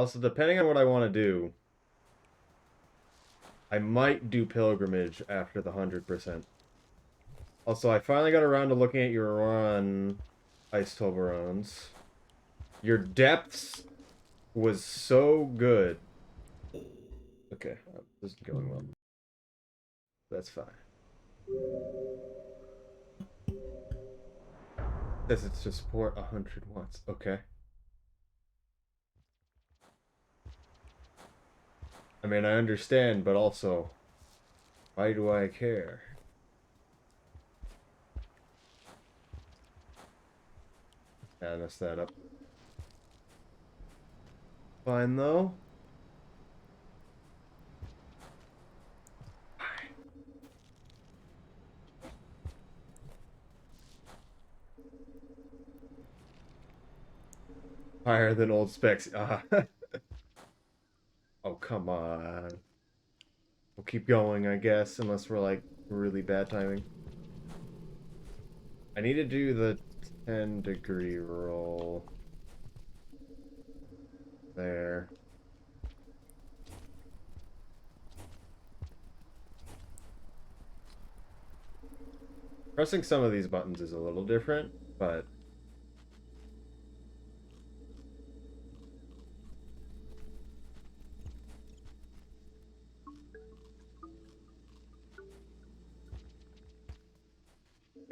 Also, depending on what I want to do, I might do pilgrimage after the 100%. Also, I finally got around to looking at your run, Ice Toblerones. Your depths was so good. Okay, this is going well. That's fine. Says it's to support 100 watts. Okay. I mean, I understand, but also, why do I care? Yeah, I messed that up. Fine, though. Higher than old specs. Oh, come on. We'll keep going, I guess, unless we're, like, really bad timing. I need to do the 10-degree roll. There. Pressing some of these buttons is a little different, but...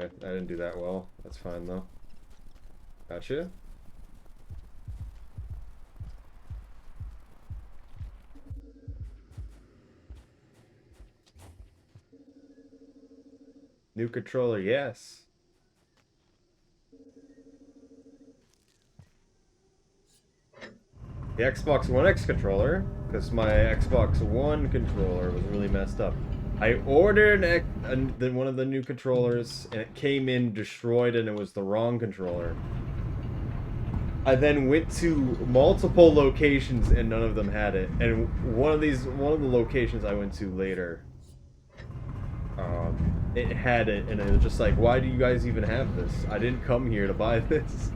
Okay, I didn't do that well. That's fine, though. Gotcha. New controller, yes. The Xbox One X controller, because my Xbox One controller was really messed up. I ordered one of the new controllers, and it came in destroyed, and it was the wrong controller. I then went to multiple locations, and none of them had it. And one of the locations I went to later, it had it, and it was just like, why do you guys even have this? I didn't come here to buy this.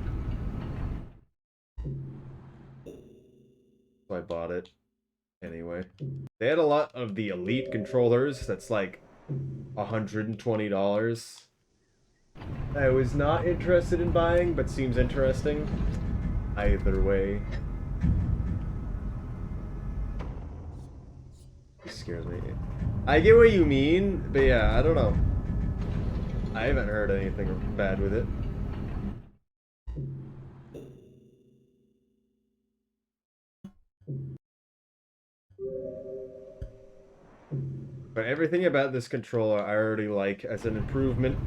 So I bought it anyway. They had a lot of the Elite controllers. That's like $120. I was not interested in buying, but seems interesting. Either way. It scares me. I get what you mean, but yeah, I don't know. I haven't heard anything bad with it. But everything about this controller I already like as an improvement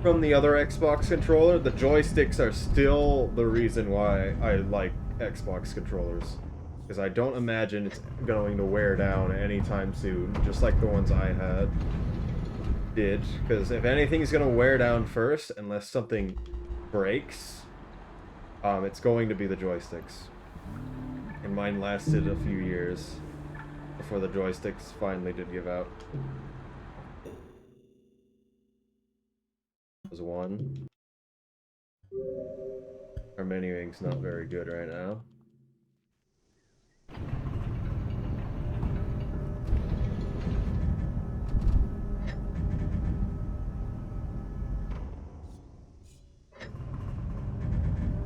from the other Xbox controller. The joysticks are still the reason why I like Xbox controllers. Because I don't imagine it's going to wear down anytime soon, just like the ones I had did. Because if anything's going to wear down first, unless something breaks, it's going to be the joysticks. And mine lasted a few years before the joysticks finally did give out. Was one. Our menuing's not very good right now.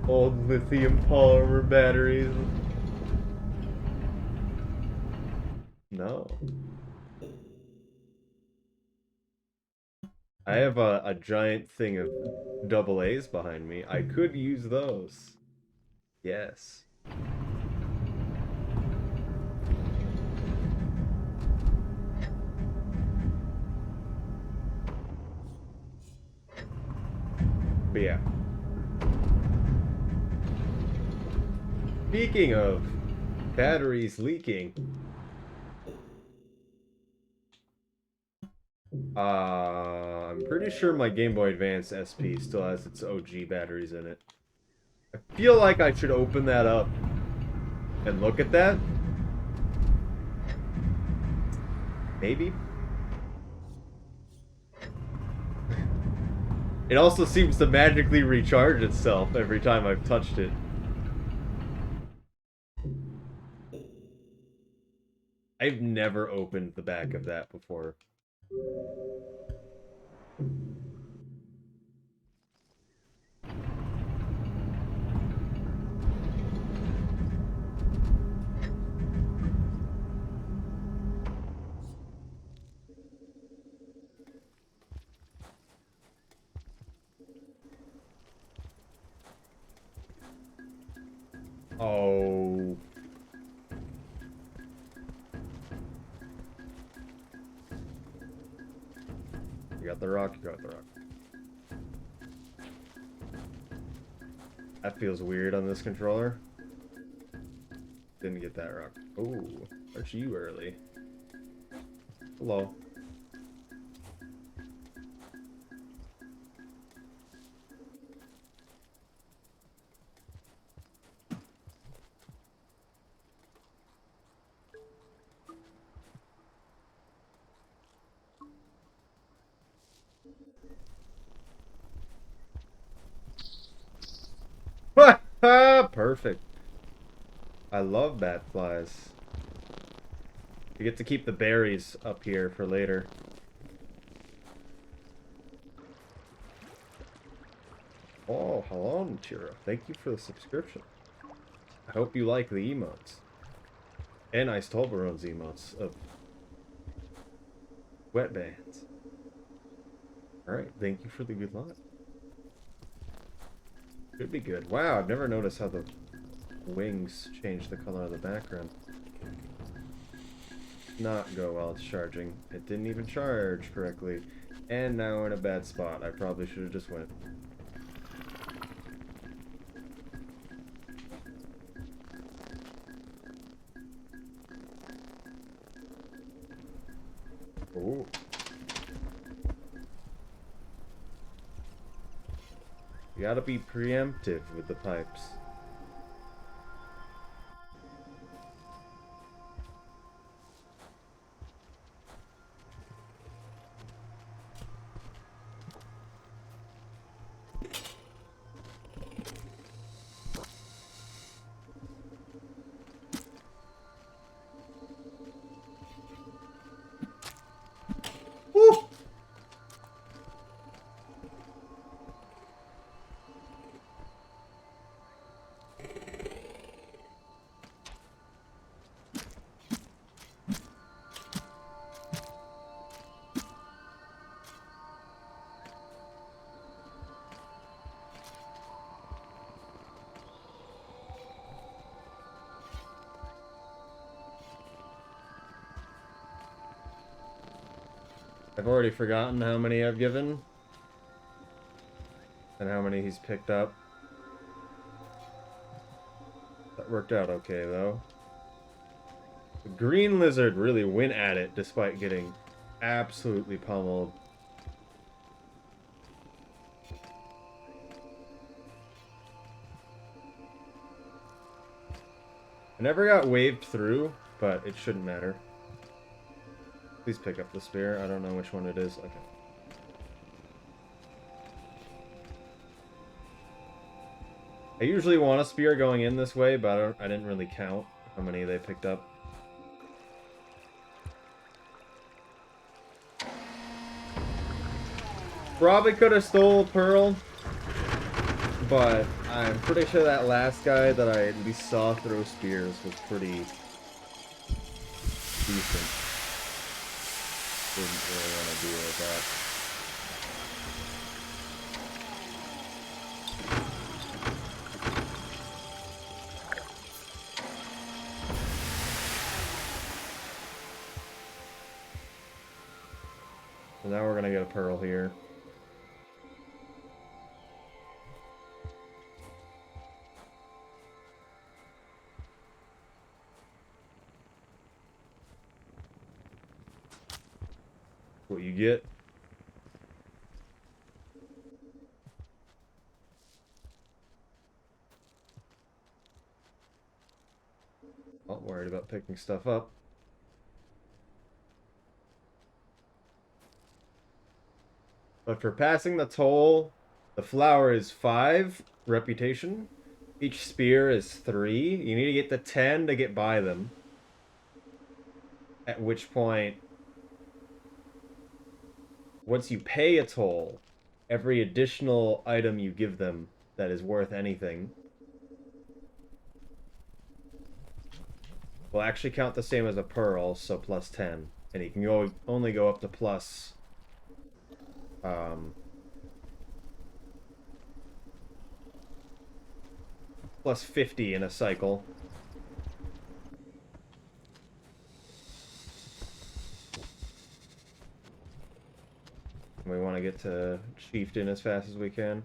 Old lithium polymer batteries. No. I have a giant thing of double A's behind me. I could use those. Yes. But yeah. Speaking of batteries leaking, I'm pretty sure my Game Boy Advance SP still has its OG batteries in it. I feel like I should open that up and look at that. Maybe. It also seems to magically recharge itself every time I've touched it. I've never opened the back of that before. Oh. You got the rock, you got the rock. That feels weird on this controller. Didn't get that rock. Oh, aren't you early? Hello. Perfect. I love bat flies. You get to keep the berries up here for later. Oh, hello, Nichiro. Thank you for the subscription. I hope you like the emotes. And Ice Toblerone's emotes of wet bands. Alright, thank you for the good luck. Should be good. Wow, I've never noticed how the wings change the color of the background. Not go while it's charging. It didn't even charge correctly. And now we're in a bad spot. I probably should have just went. Ooh. You gotta be preemptive with the pipes. Woo! I've already forgotten how many I've given. And how many he's picked up. That worked out okay, though. The green lizard really went at it despite getting absolutely pummeled. I never got waved through, but it shouldn't matter. Please pick up the spear. I don't know which one it is. Okay. I usually want a spear going in this way, but I didn't really count how many they picked up. Probably could have stole Pearl, but I'm pretty sure that last guy that I at least saw throw spears was pretty decent. Didn't really want to deal with that. So now we're gonna get a Pearl here. What you get? Not worried about picking stuff up. But for passing the toll, the flower is 5 reputation. Each spear is 3. You need to get to 10 to get by them. At which point, once you pay a toll, every additional item you give them that is worth anything will actually count the same as a pearl, so plus 10. And you can only go up to plus... plus 50 in a cycle. We want to get to Chieftain as fast as we can.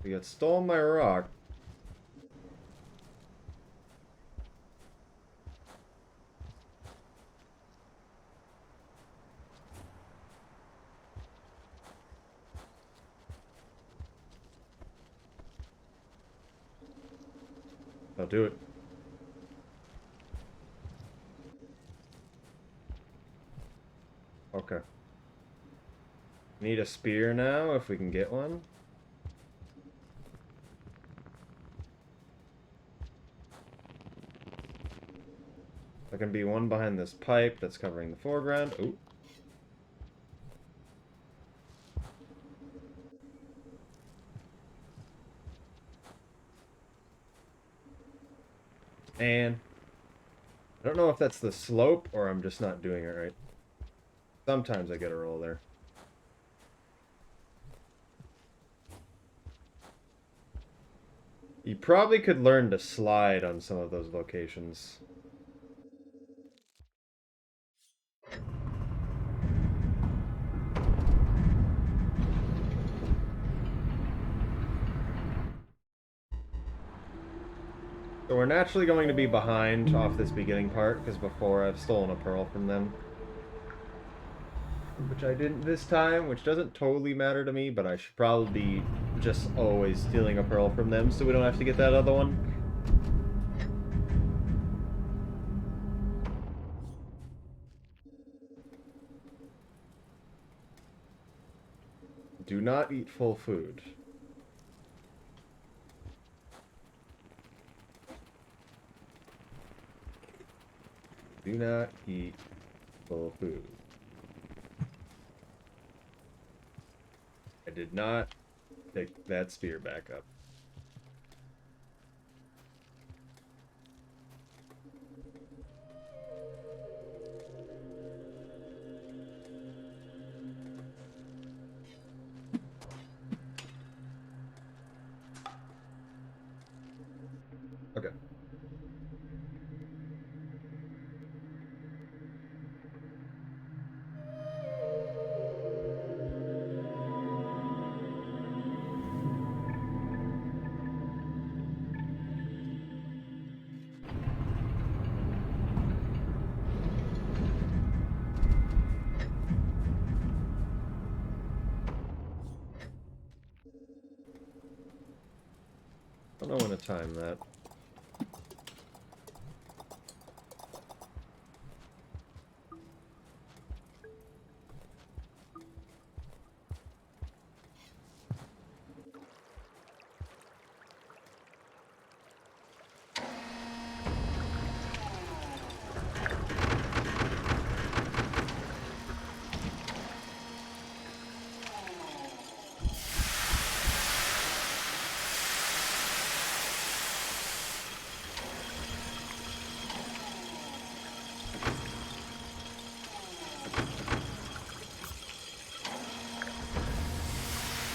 We got stole my rock. I'll do it. Okay. Need a spear now, if we can get one. There can be one behind this pipe that's covering the foreground. Ooh. And I don't know if that's the slope or I'm just not doing it right. Sometimes I get a roll there. You probably could learn to slide on some of those locations. So we're naturally going to be behind off this beginning part, because before I've stolen a pearl from them. Which I didn't this time, which doesn't totally matter to me, but I should probably be just always stealing a pearl from them so we don't have to get that other one. Do not eat full food. Do not eat full food. I did not pick that spear back up. Okay. I don't know when to time that.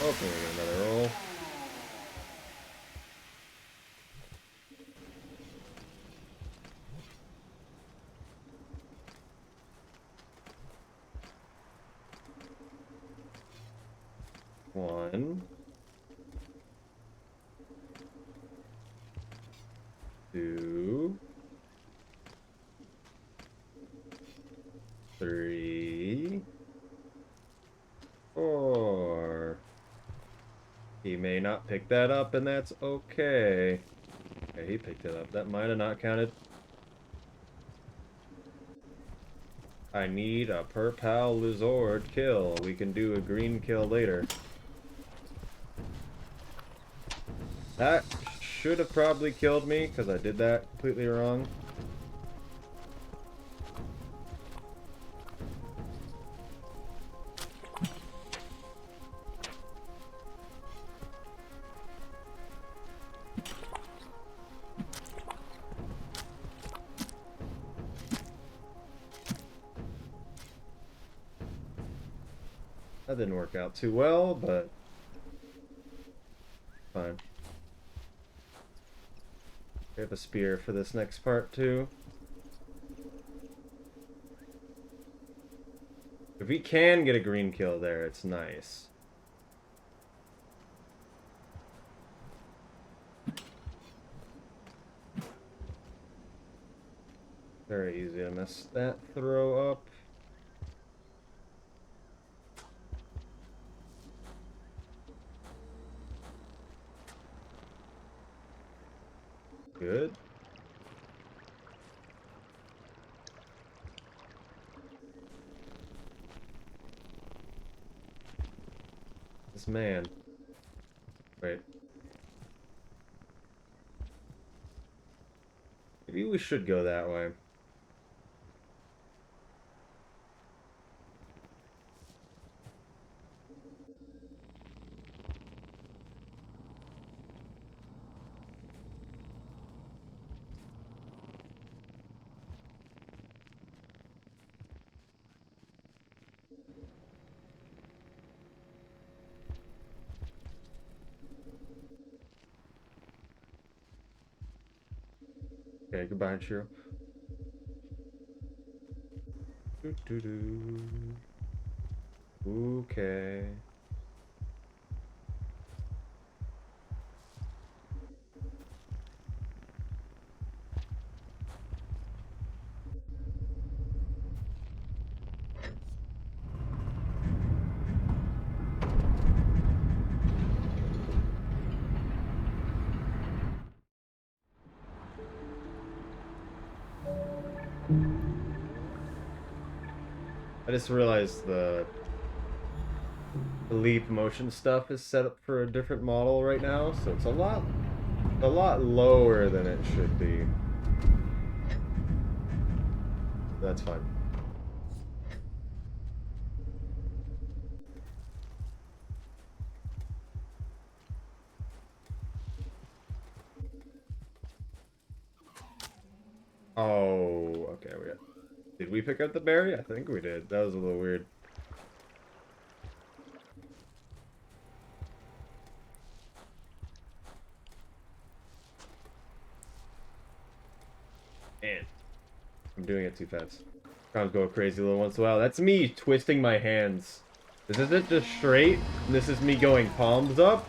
Hopefully we get another roll. One. Two. Three. Four. He may not pick that up, and that's okay. Okay, he picked it up. That might have not counted. I need a Purpal Lizord kill. We can do a green kill later. That should have probably killed me, because I did that completely wrong. That didn't work out too well, but fine. We have a spear for this next part too. If we can get a green kill there, it's nice. Very easy to mess that throw up. Good. This man. Wait. Maybe we should go that way. Okay, goodbye, Chiro. Okay. I just realized the leap motion stuff is set up for a different model right now, so it's a lot lower than it should be. That's fine. Oh, okay, did we pick up the berry? I think we did. That was a little weird. Man, I'm doing it too fast. Crowns go crazy a little once in a while. That's me twisting my hands. This isn't just straight. This is me going palms up,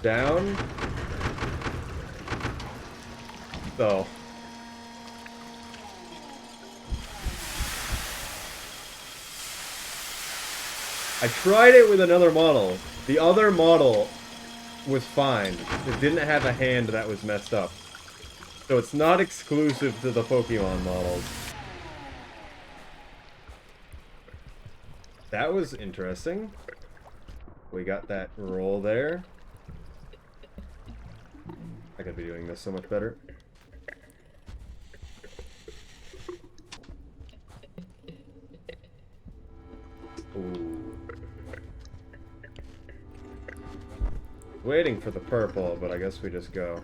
down. So. I tried it with another model. The other model was fine. It didn't have a hand that was messed up. So it's not exclusive to the Pokemon models. That was interesting. We got that roll there. I could be doing this so much better. Ooh. Waiting for the purple, but I guess we just go.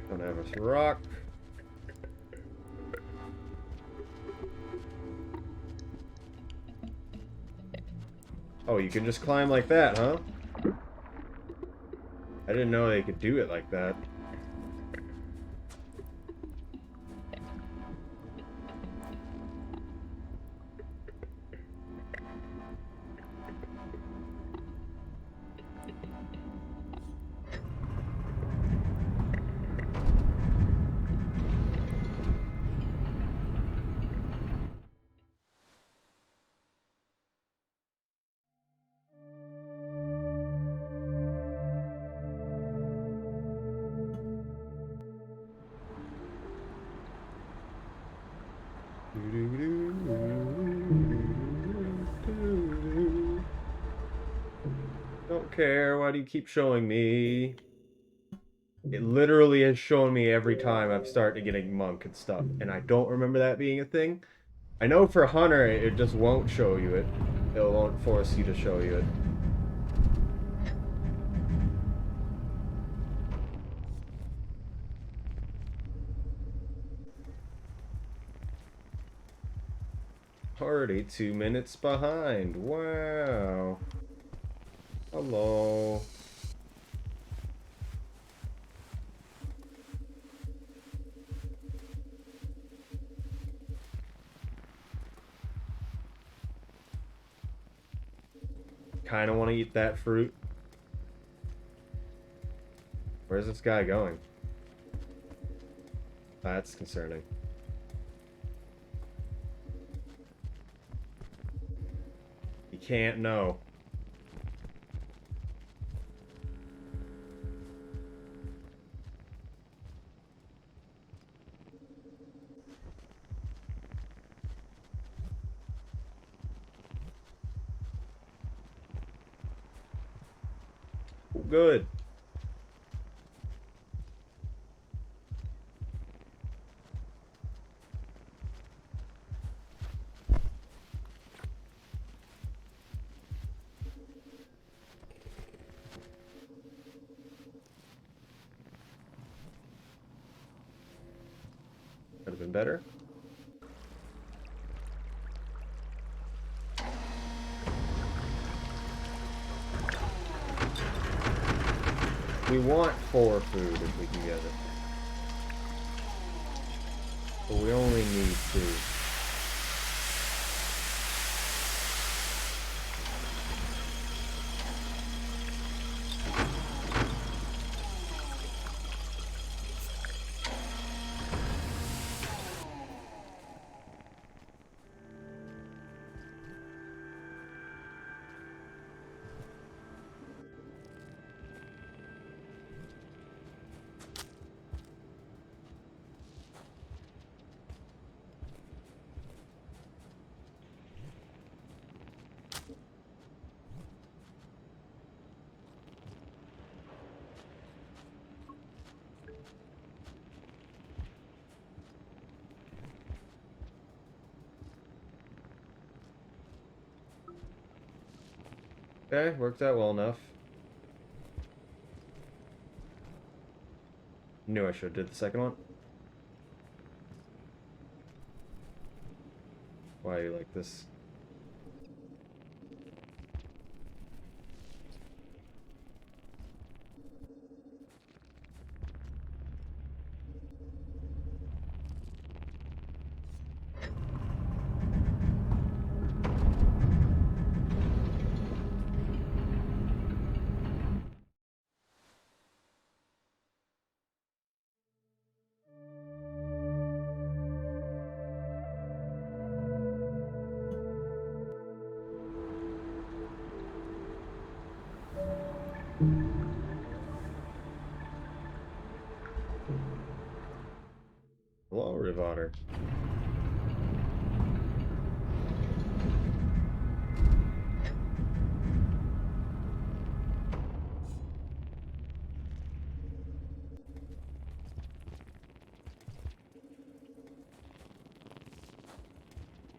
Don't have us rock. Oh, you can just climb like that, huh? I didn't know they could do it like that. Don't care. Why do you keep showing me? It literally has shown me every time I've started getting monk and stuff, and I don't remember that being a thing. I know for Hunter, it just won't show you it. It won't force you to show you it. Already 2 minutes behind. Wow. Hello. Kind of want to eat that fruit. Where's this guy going? That's concerning. You can't know. Good. Could have been better. We want 4 food if we can get it. But we only need 2. Okay, worked out well enough. Knew I should have did the second one. Why are you like this? Hello, Rivotter.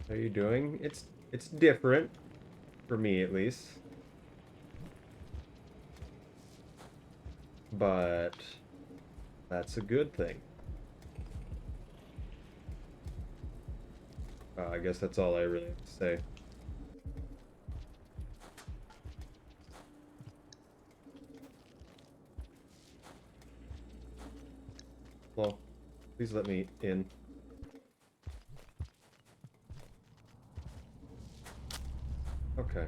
How are you doing? It's different. For me, at least. But that's a good thing. I guess that's all I really have to say. Well, please let me in. Okay.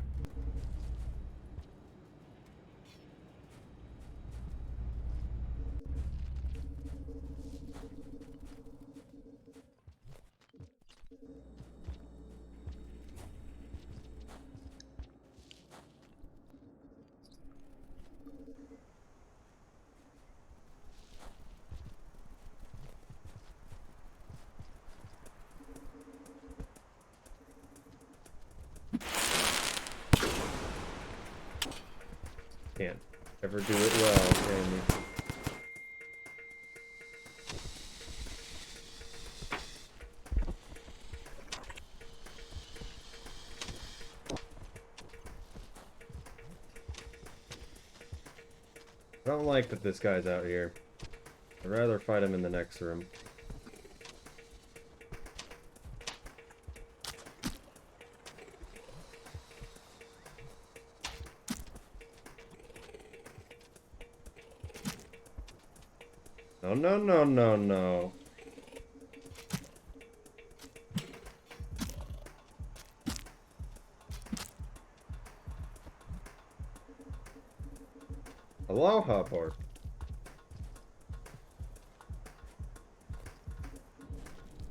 Can't ever do it well, can you? I don't like that this guy's out here. I'd rather fight him in the next room. No, no, no, no, no. Aloha board.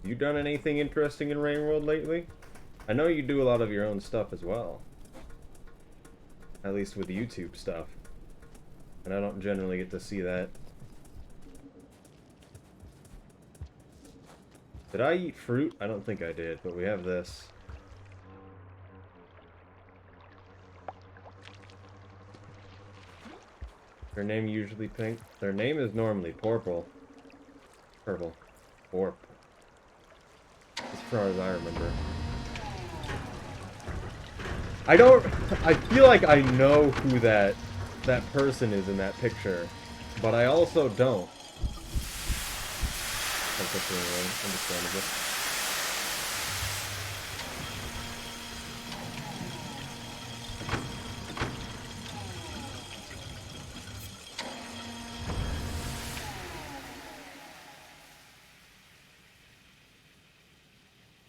You done anything interesting in Rain World lately? I know you do a lot of your own stuff as well. At least with YouTube stuff. And I don't generally get to see that. Did I eat fruit? I don't think I did, but we have this. Their name usually pink. Their name is normally purple. Purple. Orp. As far as I remember. I feel like I know who that person is in that picture, but I also don't. That's understandable.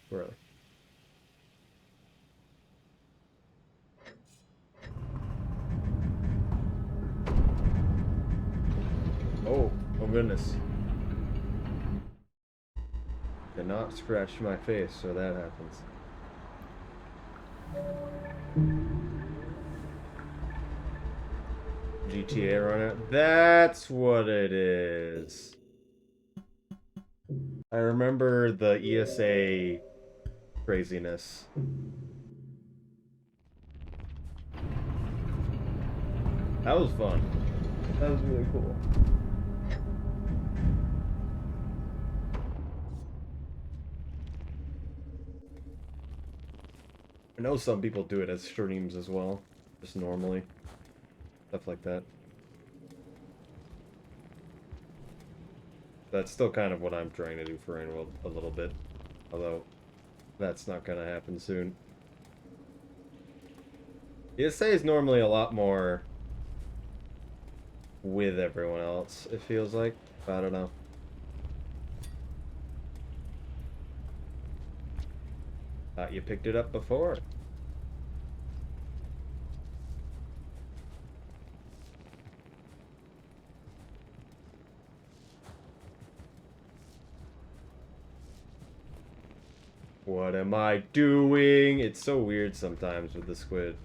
Really. Oh goodness. Did not scratch my face, so that happens. GTA runner. That's what it is. I remember the ESA craziness. That was fun. That was really cool. I know some people do it as streams as well, just normally. Stuff like that. That's still kind of what I'm trying to do for Rain World a little bit. Although, that's not gonna happen soon. ESA is normally a lot more with everyone else, it feels like. I don't know. Thought you picked it up before. What am I doing? It's so weird sometimes with the squid.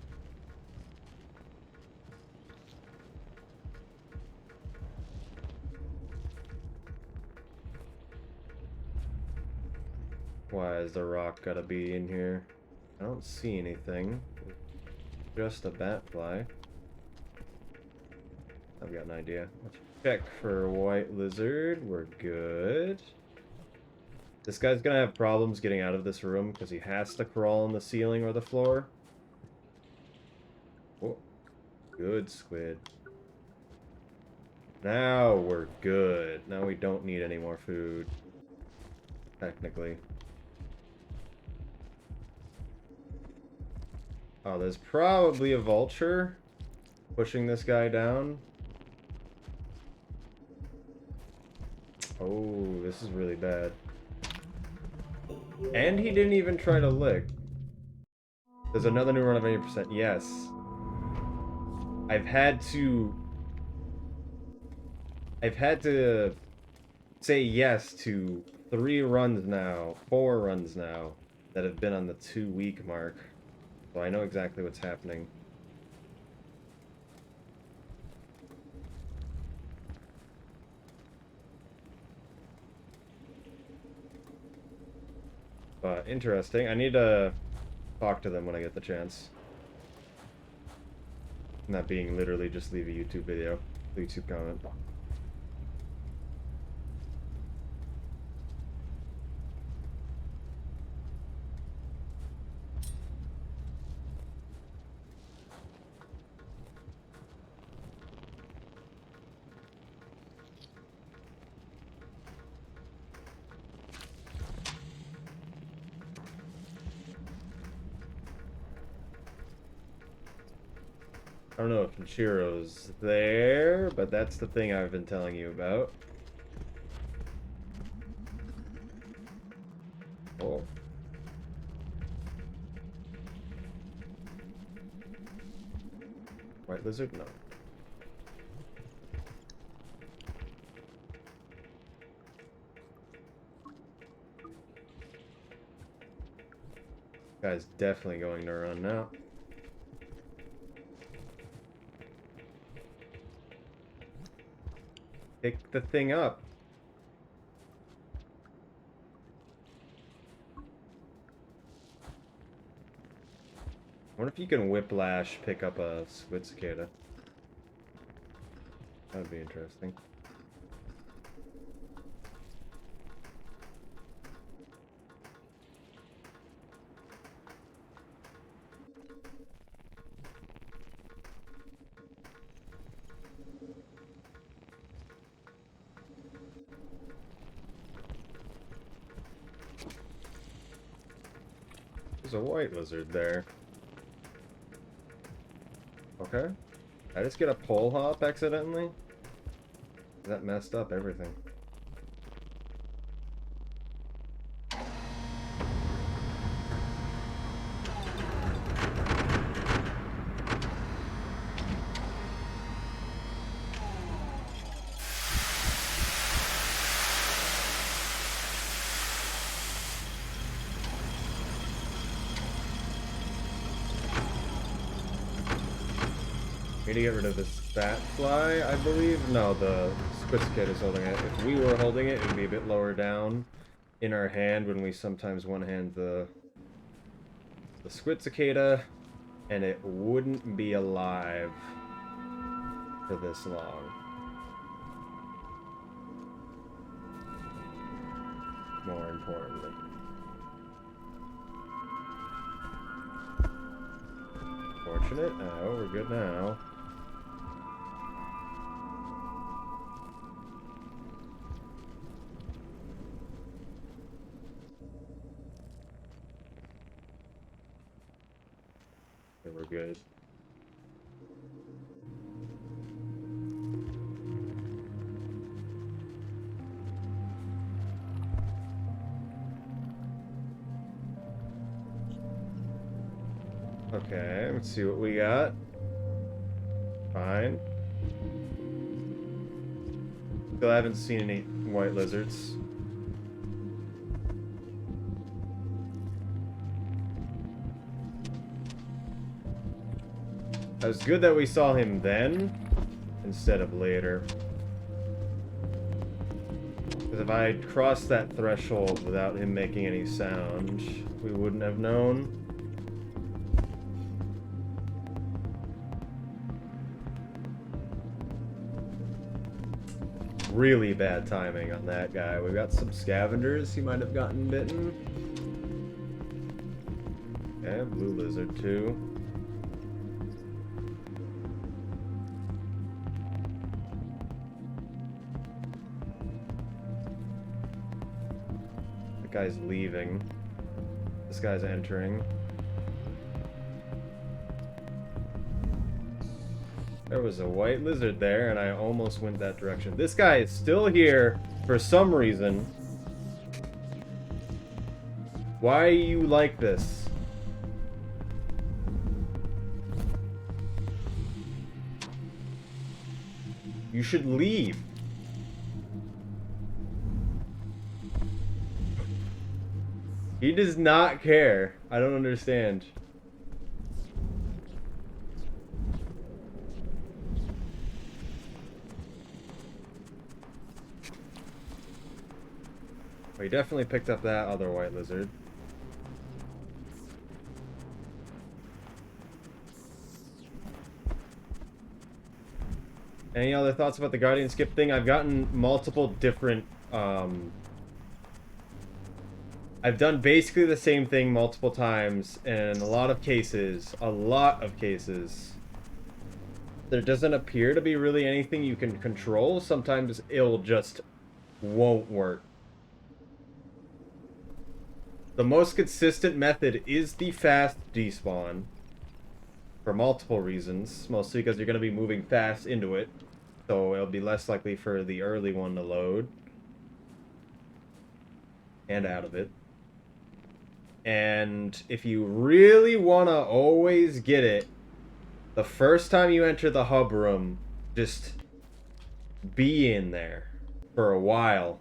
Why has the rock gotta be in here? I don't see anything. Just a bat fly. I've got an idea. Let's check for white lizard. We're good. This guy's gonna have problems getting out of this room because he has to crawl on the ceiling or the floor. Oh, good squid. Now we're good. Now we don't need any more food. Technically. Oh, there's probably a vulture pushing this guy down. Oh, this is really bad. And he didn't even try to lick. There's another new run of 80%. Yes. I've had to say yes to 4 runs now, that have been on the 2-week mark. So I know exactly what's happening. But interesting. I need to talk to them when I get the chance. Not being literally just leave a YouTube video, YouTube comment. I don't know if Nichiro's there, but that's the thing I've been telling you about. White lizard? No. Guy's definitely going to run now. Pick the thing up. I wonder if you can whiplash pick up a squid cicada. That would be interesting. There's a white lizard there. Okay. I just get a pole hop accidentally? That messed up everything. We need to get rid of this bat fly, I believe. No, the squid cicada is holding it. If we were holding it, it would be a bit lower down in our hand when we sometimes one-hand the squid cicada, and it wouldn't be alive for this long. More importantly. Fortunate. Oh, we're good now. Okay, we're good. Okay, let's see what we got. Fine. Still haven't seen any white lizards. It was good that we saw him then, instead of later. Because if I had crossed that threshold without him making any sound, we wouldn't have known. Really bad timing on that guy. We got some scavengers. He might have gotten bitten. Okay, blue lizard too. The guy's leaving. This guy's entering. There was a white lizard there, and I almost went that direction. This guy is still here for some reason. Why are you like this? You should leave. He does not care. I don't understand. Well, he definitely picked up that other white lizard. Any other thoughts about the Guardian skip thing? I've gotten multiple different, I've done basically the same thing multiple times, and in a lot of cases, there doesn't appear to be really anything you can control. Sometimes it'll just won't work. The most consistent method is the fast despawn. For multiple reasons. Mostly because you're going to be moving fast into it. So it'll be less likely for the early one to load. And out of it. And if you really want to always get it, The first time you enter the hub room, just be in there for a while.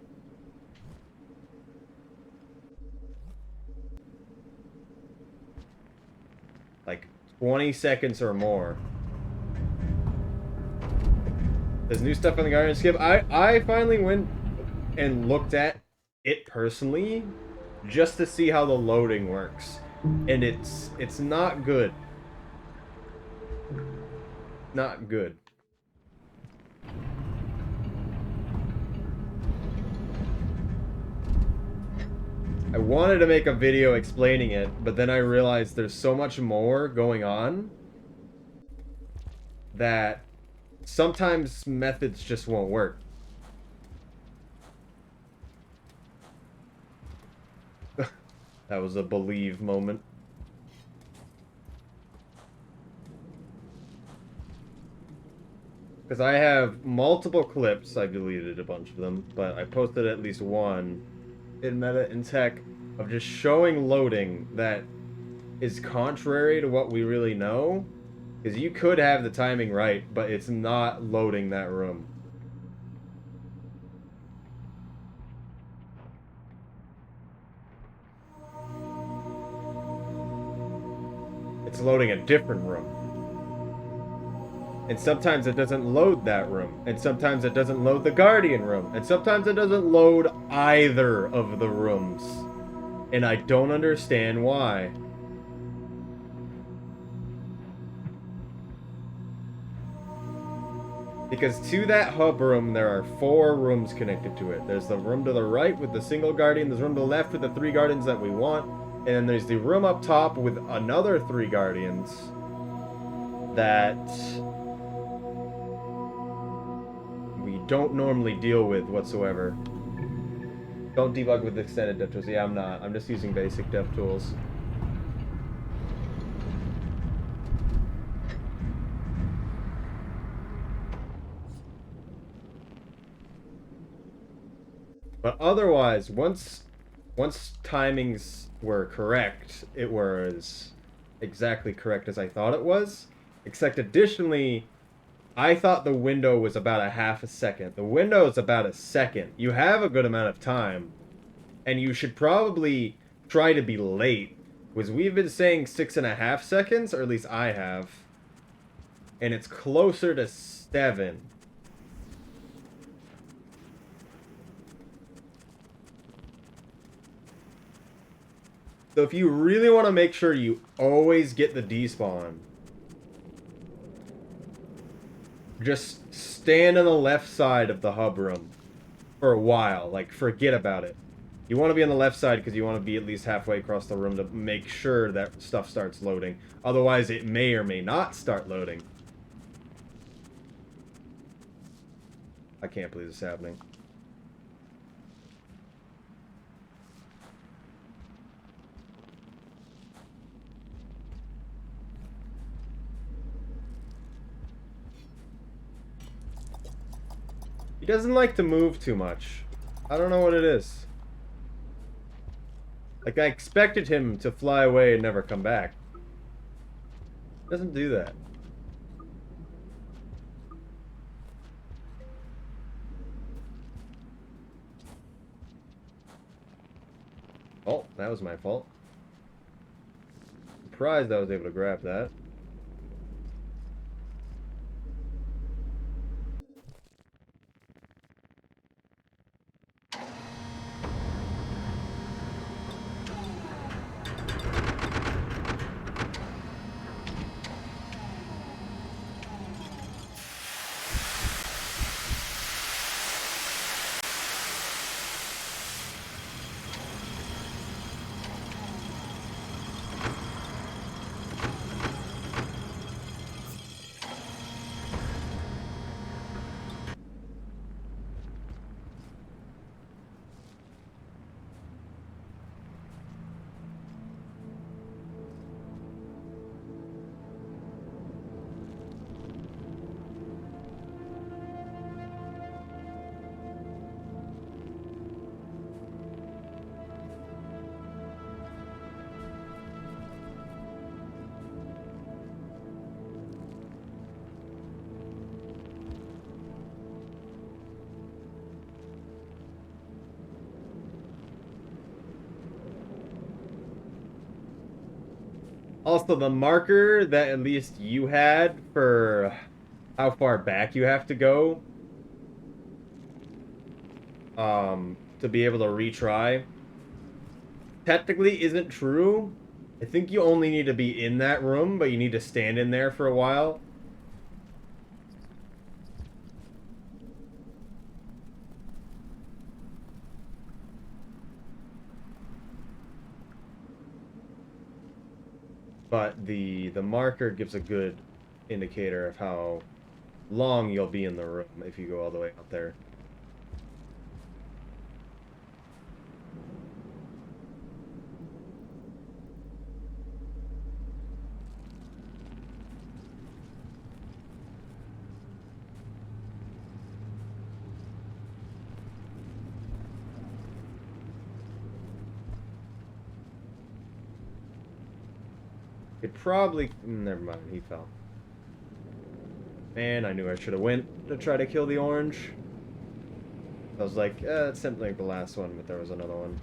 Like 20 seconds or more. There's new stuff on the Guardian Skip. I finally went and looked at it personally just to see how the loading works. And it's not good. Not good. I wanted to make a video explaining it, but then I realized there's so much more going on that sometimes methods just won't work. That was a believe moment. Because I have multiple clips, I deleted a bunch of them, but I posted at least one in Meta and Tech of just showing loading that is contrary to what we really know. Because you could have the timing right, but it's not loading that room. It's loading a different room. And sometimes it doesn't load that room. And sometimes it doesn't load the Guardian room. And sometimes it doesn't load either of the rooms. And I don't understand why. Because to that hub room, there are 4 rooms connected to it. There's the room to the right with the single Guardian. There's the room to the left with the 3 Guardians that we want. And then there's the room up top with another 3 Guardians that we don't normally deal with whatsoever. Don't debug with extended DevTools. Yeah, I'm not. I'm just using basic DevTools. But otherwise, once timings were correct, it was exactly correct as I thought it was. Except additionally, I thought the window was about a half a second. The window is about a second. You have a good amount of time. And you should probably try to be late. Because we've been saying 6.5 seconds, or at least I have. And it's closer to 7. So if you really want to make sure you always get the despawn, just stand on the left side of the hub room for a while. Like, forget about it. You want to be on the left side because you want to be at least halfway across the room to make sure that stuff starts loading. Otherwise, it may or may not start loading. I can't believe this is happening. He doesn't like to move too much. I don't know what it is. Like, I expected him to fly away and never come back. He doesn't do that. Oh, that was my fault. Surprised I was able to grab that. Also, the marker that at least you had for how far back you have to go, to be able to retry, technically isn't true. I think you only need to be in that room, but you need to stand in there for a while. But the marker gives a good indicator of how long you'll be in the room if you go all the way out there. Could probably... Never mind, he fell. Man, I knew I should have went to try to kill the orange. I was like, it's simply like the last one, but there was another one.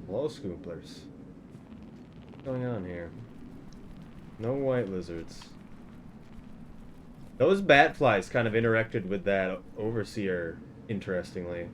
Hello, Scooplers. What's going on here? No white lizards. Those bat flies kind of interacted with that overseer, interestingly.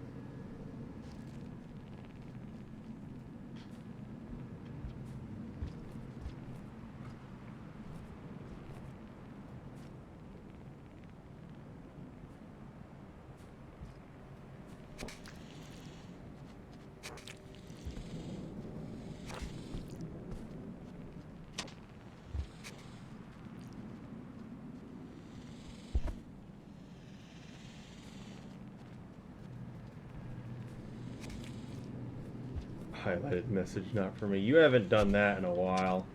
Highlighted message not for me. You haven't done that in a while.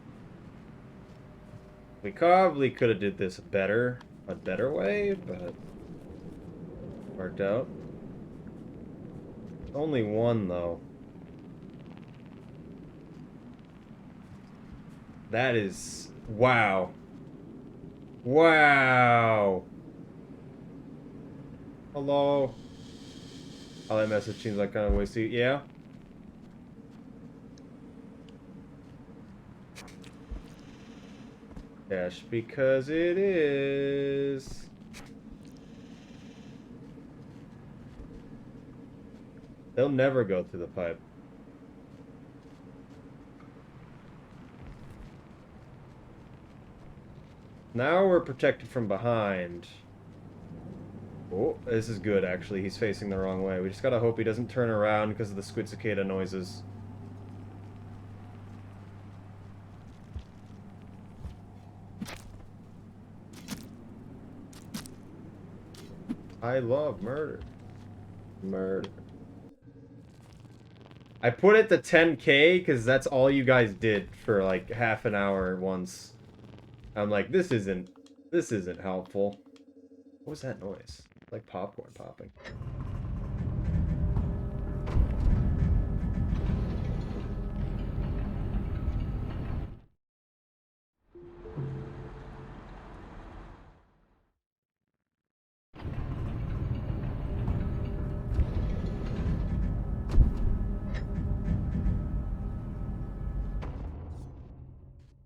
We probably could have did this a better way, but worked out. Only one though. That is wow. Wow. Hello. Oh, that message seems like kind of wasted. Yeah. Yes, because it is. They'll never go through the pipe. Now we're protected from behind. Oh, this is good, actually. He's facing the wrong way. We just gotta hope he doesn't turn around because of the squid cicada noises. I love murder. Murder. I put it to 10K because that's all you guys did for like half an hour once. I'm like, this isn't helpful. What was that noise? Like popcorn popping.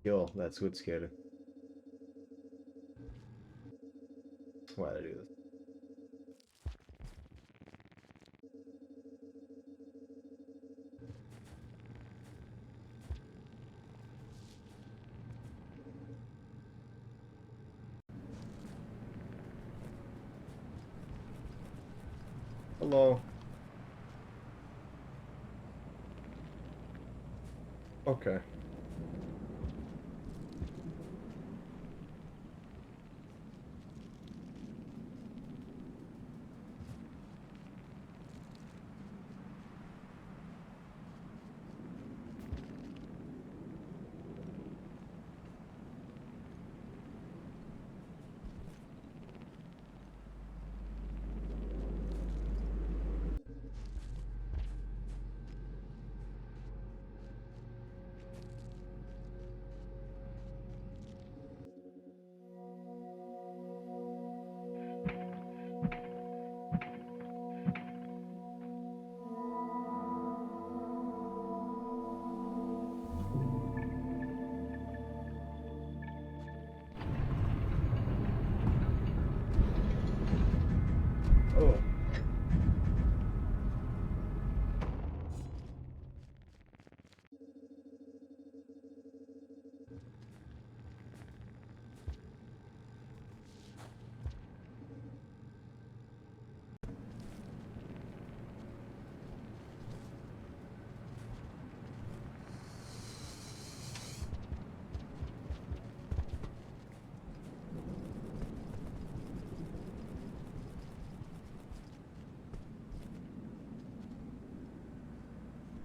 Kill that squid cicada. Why'd I do this? Hello. Okay.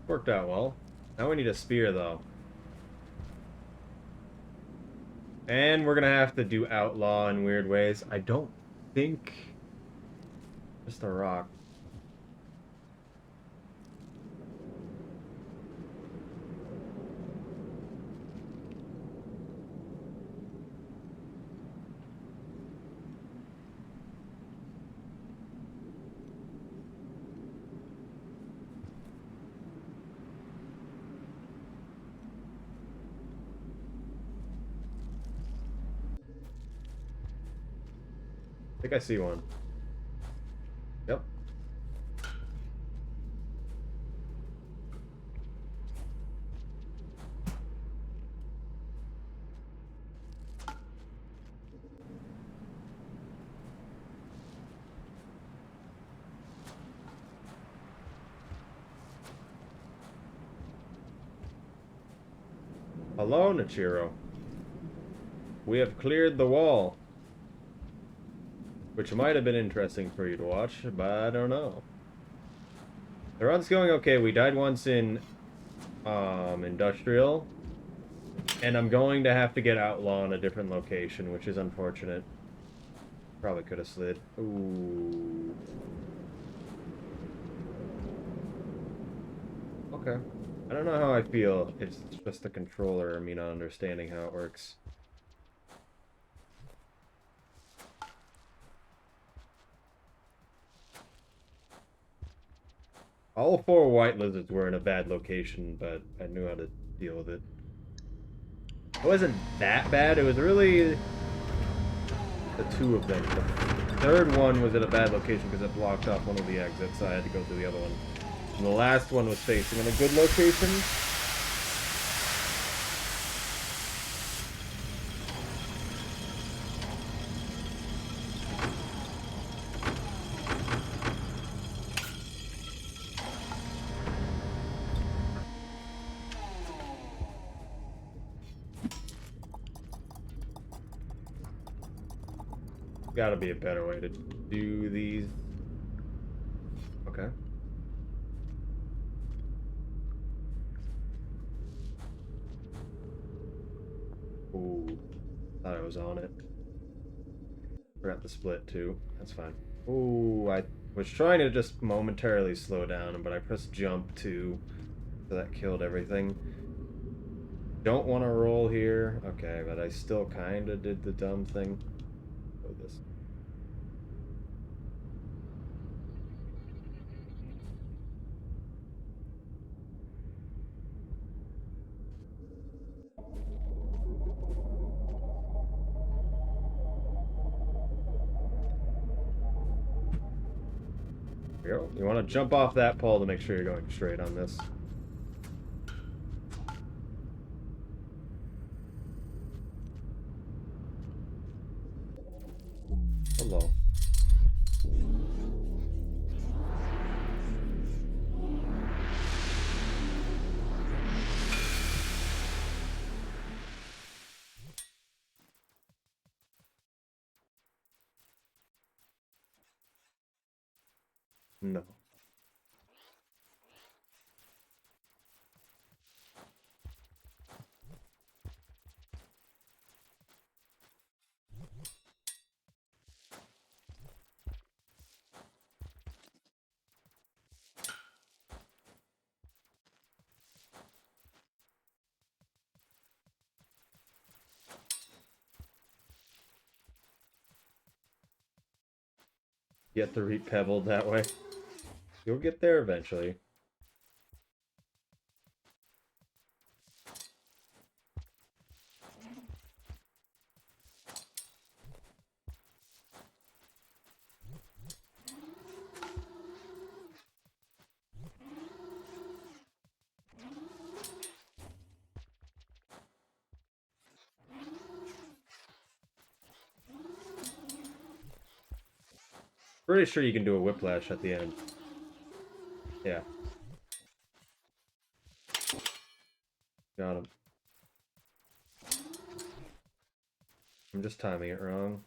Worked out well. Now we need a spear, though. And we're gonna have to do outlaw in weird ways. I don't think... Just a rock. I think I see one. Yep. Hello, Nichiro. We have cleared the wall. Which might have been interesting for you to watch, but I don't know. The run's going okay. We died once in Industrial. And I'm going to have to get Outlaw in a different location, which is unfortunate. Probably could have slid. Ooh. Okay. I don't know how I feel. It's just the controller, me not understanding how it works. All 4 white lizards were in a bad location, but I knew how to deal with it. It wasn't that bad. It was really the 2 of them. The 3rd one was at a bad location because it blocked off one of the exits, so I had to go through the other one. And the last one was facing in a good location. Gotta be a better way to do these. Okay. Ooh. Thought I was on it. Forgot the split too. That's fine. Ooh, I was trying to just momentarily slow down, but I pressed jump too. So that killed everything. Don't want to roll here. Okay, but I still kind of did the dumb thing. Go this. Here we go. You want to jump off that pole to make sure you're going straight on this. Hello. No. Get the repebbled that way. You'll get there eventually. Pretty sure you can do a whiplash at the end. Yeah. Got him. I'm just timing it wrong.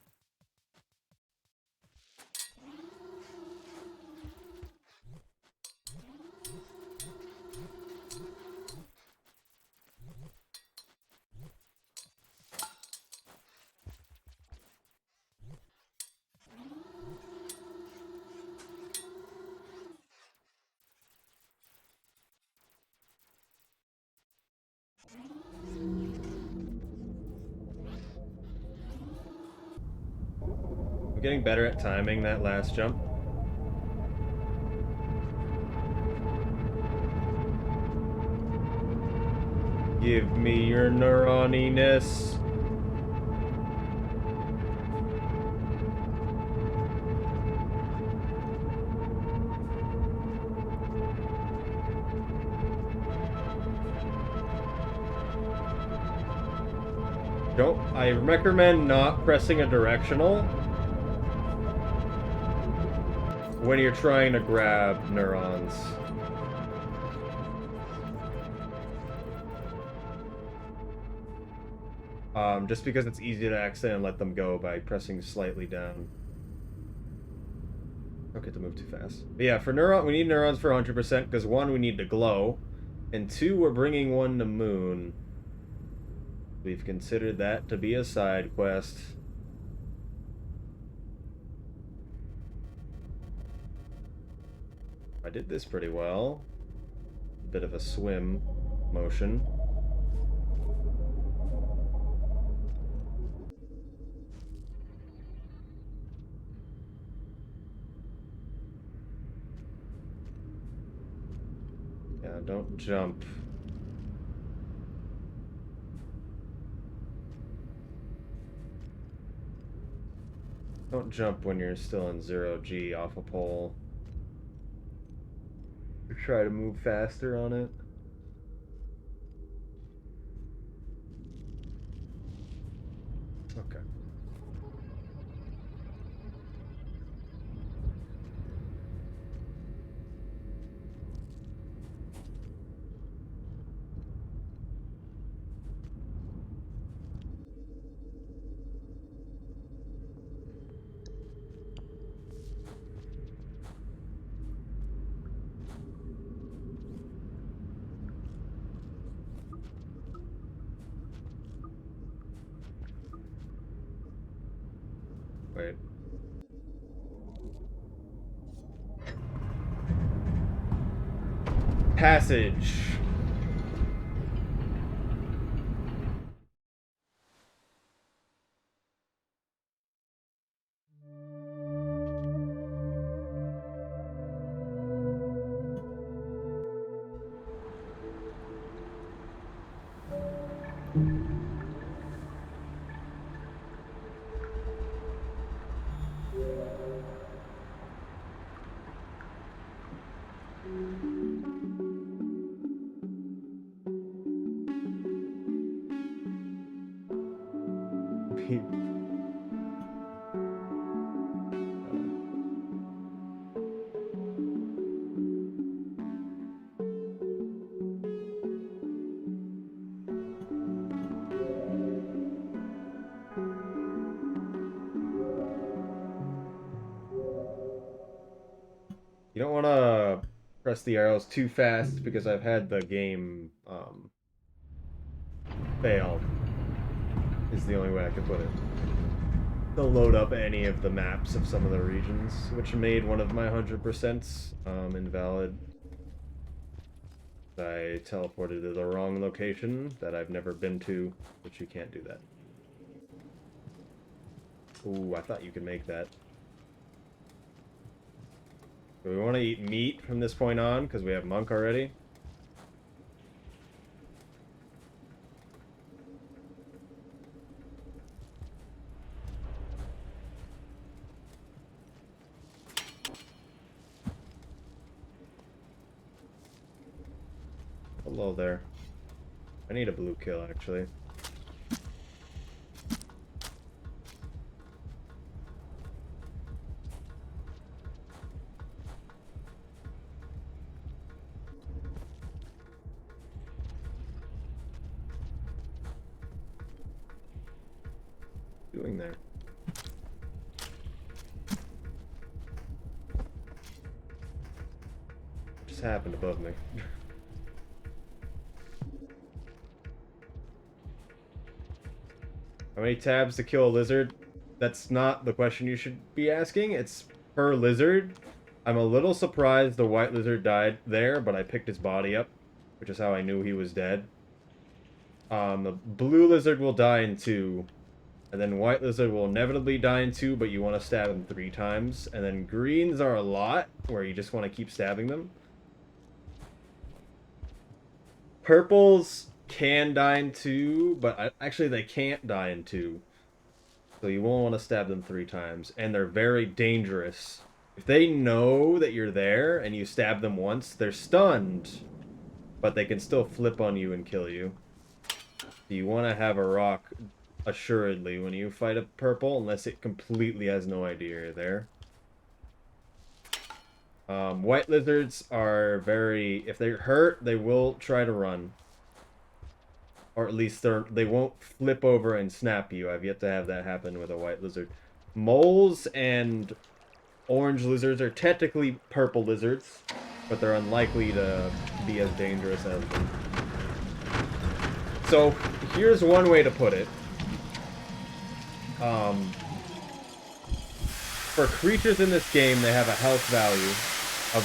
I'm getting better at timing that last jump. Give me your neuroniness. I recommend not pressing a directional when you're trying to grab neurons. Just because it's easy to accidentally let them go by pressing slightly down. Don't get to move too fast. But yeah, for neuron, we need neurons for 100% because 1, we need to glow, and 2, we're bringing 1 to Moon. We've considered that to be a side quest. I did this pretty well. Bit of a swim motion. Yeah, don't jump. Don't jump when you're still in 0G off a pole. Try to move faster on it. Okay. Wait. Passage. You don't want to press the arrows too fast because I've had the game fail, is the only way I could put it. To load up any of the maps of some of the regions, which made one of my 100% invalid. I teleported to the wrong location that I've never been to, which you can't do that. Ooh, I thought you could make that. Do we want to eat meat from this point on, because we have Monk already? Hello there. I need a blue kill, actually. Doing there? What just happened above me? How many tabs to kill a lizard? That's not the question you should be asking. It's per lizard. I'm a little surprised the white lizard died there, but I picked his body up, which is how I knew he was dead. The blue lizard will die in 2. And then white lizard will inevitably die in 2, but you want to stab them 3 times. And then greens are a lot, where you just want to keep stabbing them. Purples can die in 2, but actually they can't die in 2. So you won't want to stab them 3 times. And they're very dangerous. If they know that you're there and you stab them once, they're stunned. But they can still flip on you and kill you. You want to have a rock assuredly when you fight a purple, unless it completely has no idea you're there. White lizards are very... If they're hurt, they will try to run. Or at least they won't flip over and snap you. I've yet to have that happen with a white lizard. Moles and orange lizards are technically purple lizards, but they're unlikely to be as dangerous as them. So, here's one way to put it. For creatures in this game, they have a health value of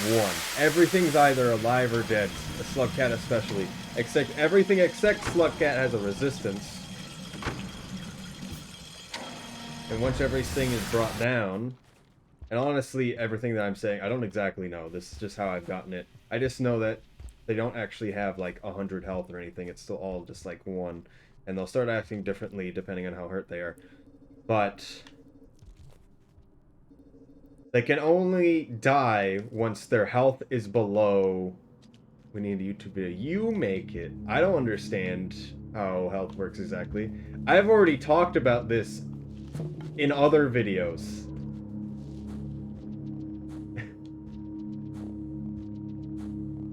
1. Everything's either alive or dead, a Slugcat especially. Everything except Slugcat has a resistance. And once everything is brought down, and honestly, everything that I'm saying, I don't exactly know. This is just how I've gotten it. I just know that they don't actually have like 100 health or anything. It's still all just like 1. And they'll start acting differently depending on how hurt they are. But they can only die once their health is below... We need a YouTube video. You make it. I don't understand how health works exactly. I've already talked about this in other videos.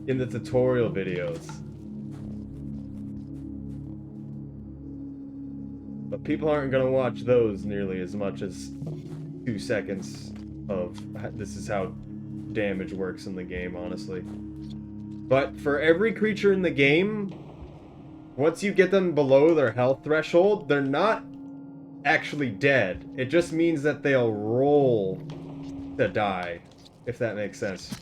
In the tutorial videos. But people aren't going to watch those nearly as much as 2 seconds of this is how damage works in the game, honestly. But for every creature in the game, once you get them below their health threshold, they're not actually dead. It just means that they'll roll to die, if that makes sense.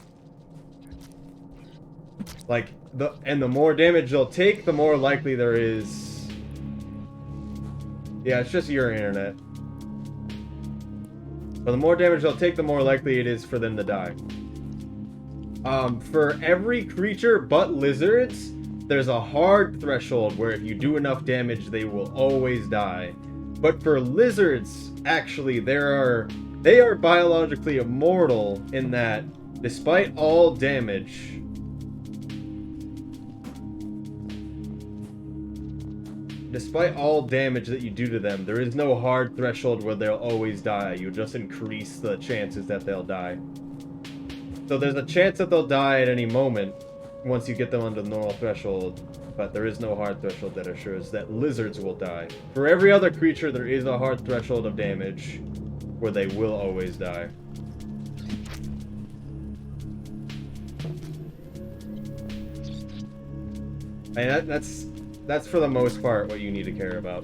Like, the more damage they'll take, the more likely there is... Yeah, it's just your internet. But the more damage they'll take, the more likely it is for them to die. For every creature but lizards, there's a hard threshold where if you do enough damage, they will always die. But for lizards, actually, they are biologically immortal in that, despite all damage... Despite all damage that you do to them, there is no hard threshold where they'll always die. You just increase the chances that they'll die. So there's a chance that they'll die at any moment once you get them under the normal threshold, but there is no hard threshold that assures that lizards will die. For every other creature, there is a hard threshold of damage where they will always die. And that's for the most part what you need to care about.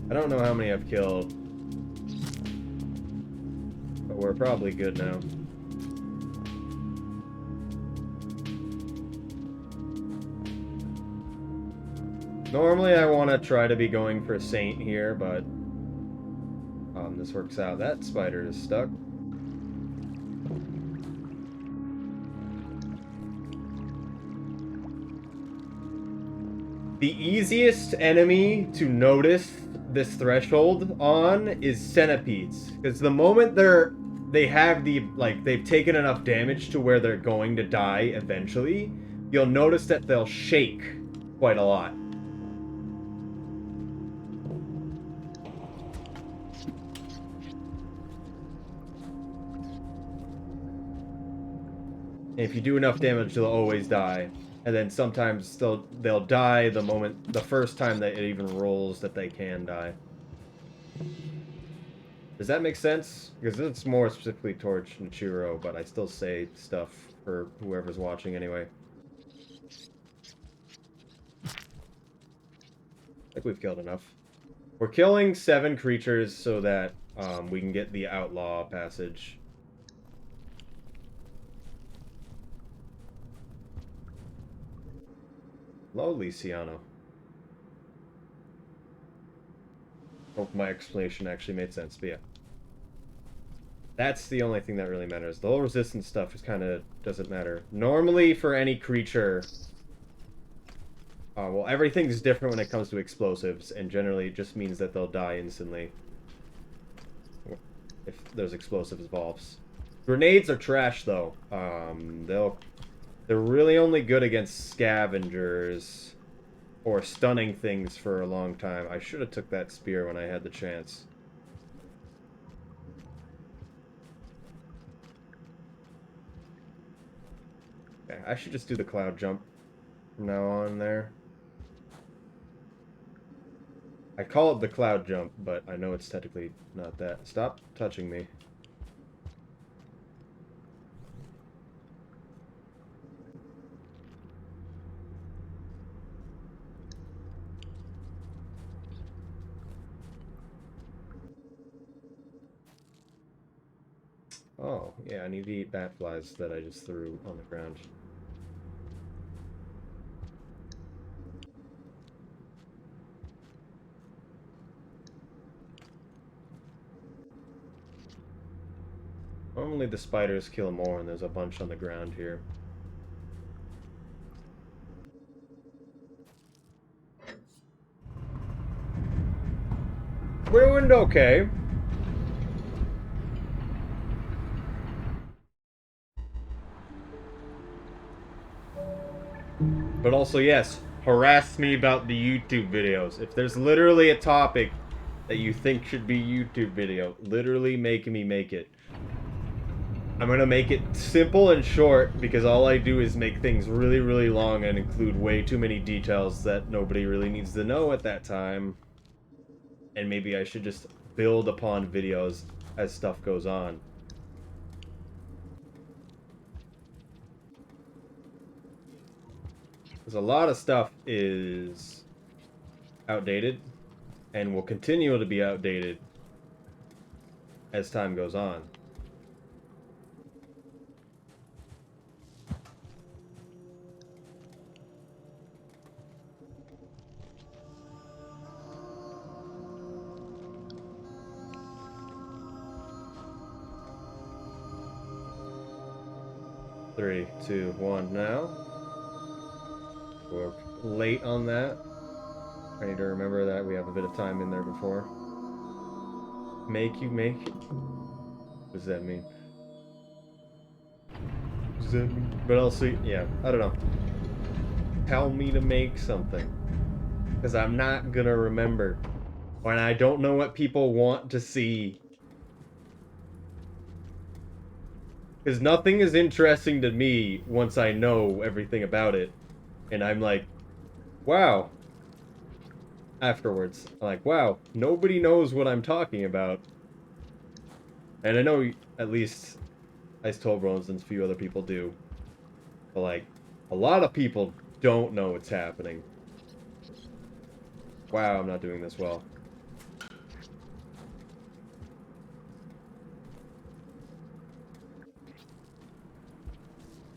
I don't know how many I've killed, but we're probably good now. Normally I want to try to be going for Saint here, but this works out. That spider is stuck. The easiest enemy to notice this threshold on is centipedes, because the moment they've taken enough damage to where they're going to die eventually, you'll notice that they'll shake quite a lot. And if you do enough damage, they'll always die. And then sometimes they'll die the first time that it even rolls that they can die. Does that make sense? Because it's more specifically towards Nichiro, but I still say stuff for whoever's watching anyway. I think we've killed enough. We're killing 7 creatures so that we can get the outlaw passage. Hello, Liciano. Hope my explanation actually made sense, but yeah. That's the only thing that really matters. The whole resistance stuff just kind of doesn't matter. Normally, for any creature... well, everything's different when it comes to explosives, and generally it just means that they'll die instantly. If there's explosives involved. Grenades are trash, though. They're really only good against scavengers or stunning things for a long time. I should have took that spear when I had the chance. Okay, I should just do the cloud jump from now on there. I call it the cloud jump, but I know it's technically not that. Stop touching me. Oh, yeah, I need to eat bat flies that I just threw on the ground. Normally the spiders kill more, and there's a bunch on the ground here. We're doing okay. But also, yes, harass me about the YouTube videos. If there's literally a topic that you think should be YouTube video, literally make me make it. I'm gonna make it simple and short because all I do is make things really, really long and include way too many details that nobody really needs to know at that time. And maybe I should just build upon videos as stuff goes on. Because a lot of stuff is outdated and will continue to be outdated as time goes on. Three, two, one, now. We're late on that. I need to remember that we have a bit of time in there before. Make you make it? What does that mean? What does that mean? But I'll see. Yeah, I don't know. Tell me to make something. Because I'm not gonna remember. When I don't know what people want to see. Because nothing is interesting to me once I know everything about it. And I'm like, wow. Afterwards, I'm like, wow, nobody knows what I'm talking about. And I know at least Ice Tolbrones and a few other people do. But like, a lot of people don't know what's happening. Wow, I'm not doing this well.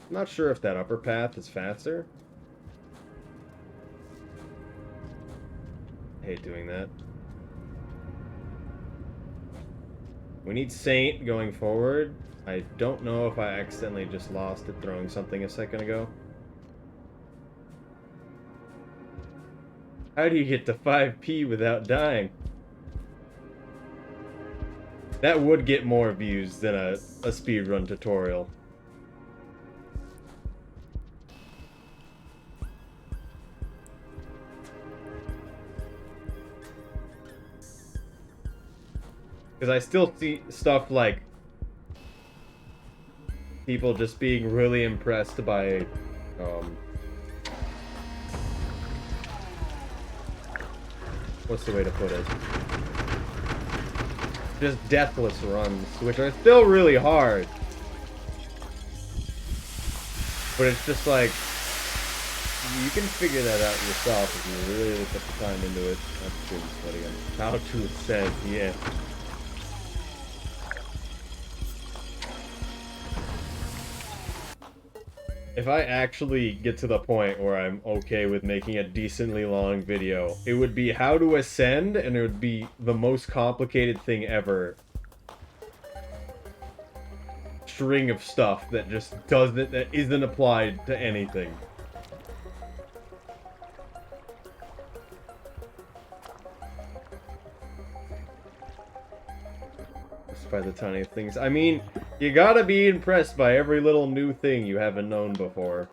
I'm not sure if that upper path is faster. I hate doing that. We need Saint going forward. I don't know if I accidentally just lost it throwing something a second ago. How do you get to 5p without dying? That would get more views than a speedrun tutorial. Because I still see stuff like people just being really impressed by what's the way to put it? Just deathless runs, which are still really hard. But it's just like, you can figure that out yourself if you really put the time into it. That's true, but again, how to said, yeah. If I actually get to the point where I'm okay with making a decently long video, it would be how to ascend, and it would be the most complicated thing ever. String of stuff that just that isn't applied to anything. Just by the tiniest things. I mean, you gotta be impressed by every little new thing you haven't known before.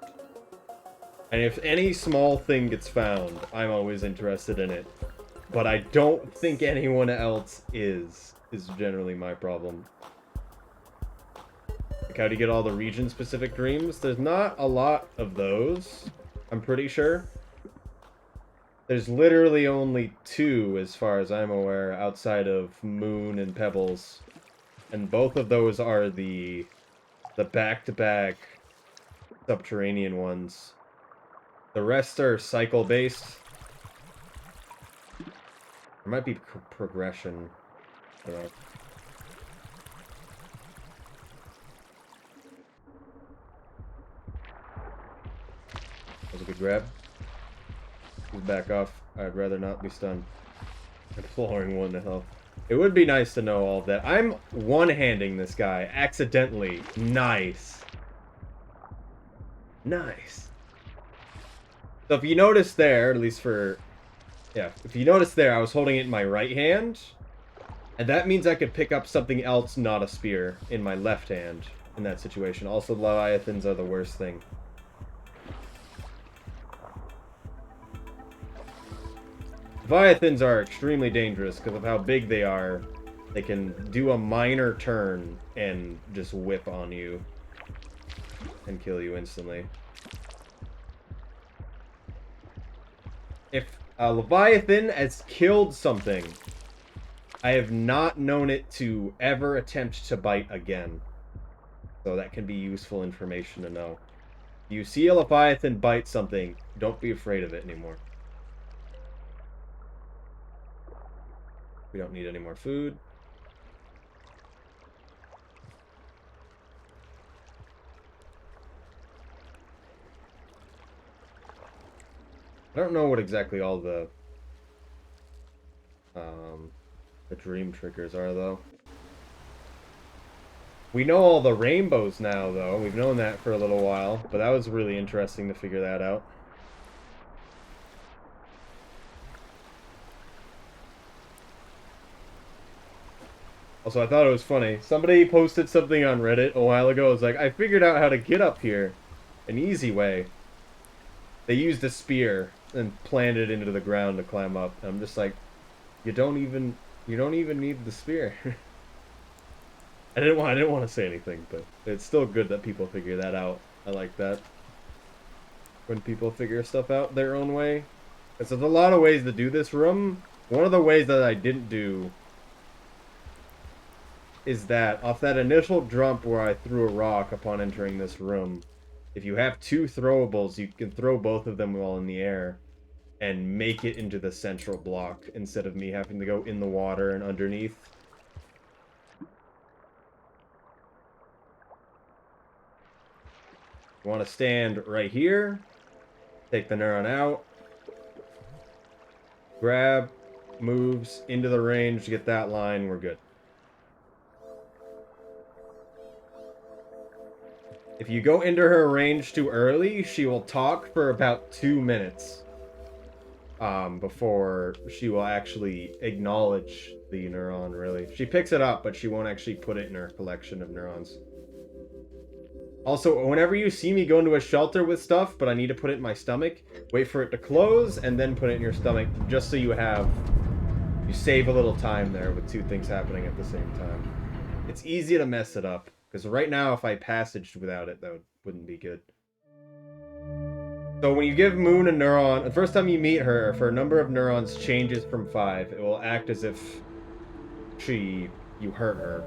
And if any small thing gets found, I'm always interested in it. But I don't think anyone else is generally my problem. Like, how do you get all the region-specific dreams? There's not a lot of those, I'm pretty sure. There's literally only 2, as far as I'm aware, outside of Moon and Pebbles. And both of those are the back-to-back subterranean ones. The rest are cycle-based. There might be progression. I don't know. That was a good grab. He's back off. I'd rather not be stunned. Imploring 1 to health. It would be nice to know all of that. I'm one-handing this guy accidentally. Nice. Nice. So if you notice there, at least for... Yeah, if you notice there, I was holding it in my right hand. And that means I could pick up something else, not a spear, in my left hand in that situation. Also, Leviathans are the worst thing. Leviathans are extremely dangerous because of how big they are. They can do a minor turn and just whip on you and kill you instantly. If a Leviathan has killed something, I have not known it to ever attempt to bite again. So that can be useful information to know. If you see a Leviathan bite something, don't be afraid of it anymore. We don't need any more food. I don't know what exactly all the dream triggers are, though. We know all the rainbows now, though. We've known that for a little while, but that was really interesting to figure that out. Also, I thought it was funny. Somebody posted something on Reddit a while ago. It was like, I figured out how to get up here. An easy way. They used a spear and planted it into the ground to climb up. And I'm just like, you don't even need the spear. I didn't want to say anything, but it's still good that people figure that out. I like that. When people figure stuff out their own way. Because there's a lot of ways to do this room. One of the ways that I didn't do is that off that initial jump where I threw a rock upon entering this room, if you have 2 throwables, you can throw both of them while in the air and make it into the central block instead of me having to go in the water and underneath. You want to stand right here, take the neuron out, grab, moves into the range, get that line, we're good. If you go into her range too early, she will talk for about 2 minutes before she will actually acknowledge the neuron, really. She picks it up, but she won't actually put it in her collection of neurons. Also, whenever you see me go into a shelter with stuff, but I need to put it in my stomach, wait for it to close and then put it in your stomach, just so you save a little time there with 2 things happening at the same time. It's easy to mess it up. Because right now, if I passaged without it, that wouldn't be good. So when you give Moon a neuron, the first time you meet her, if her number of neurons changes from 5, it will act as if you hurt her.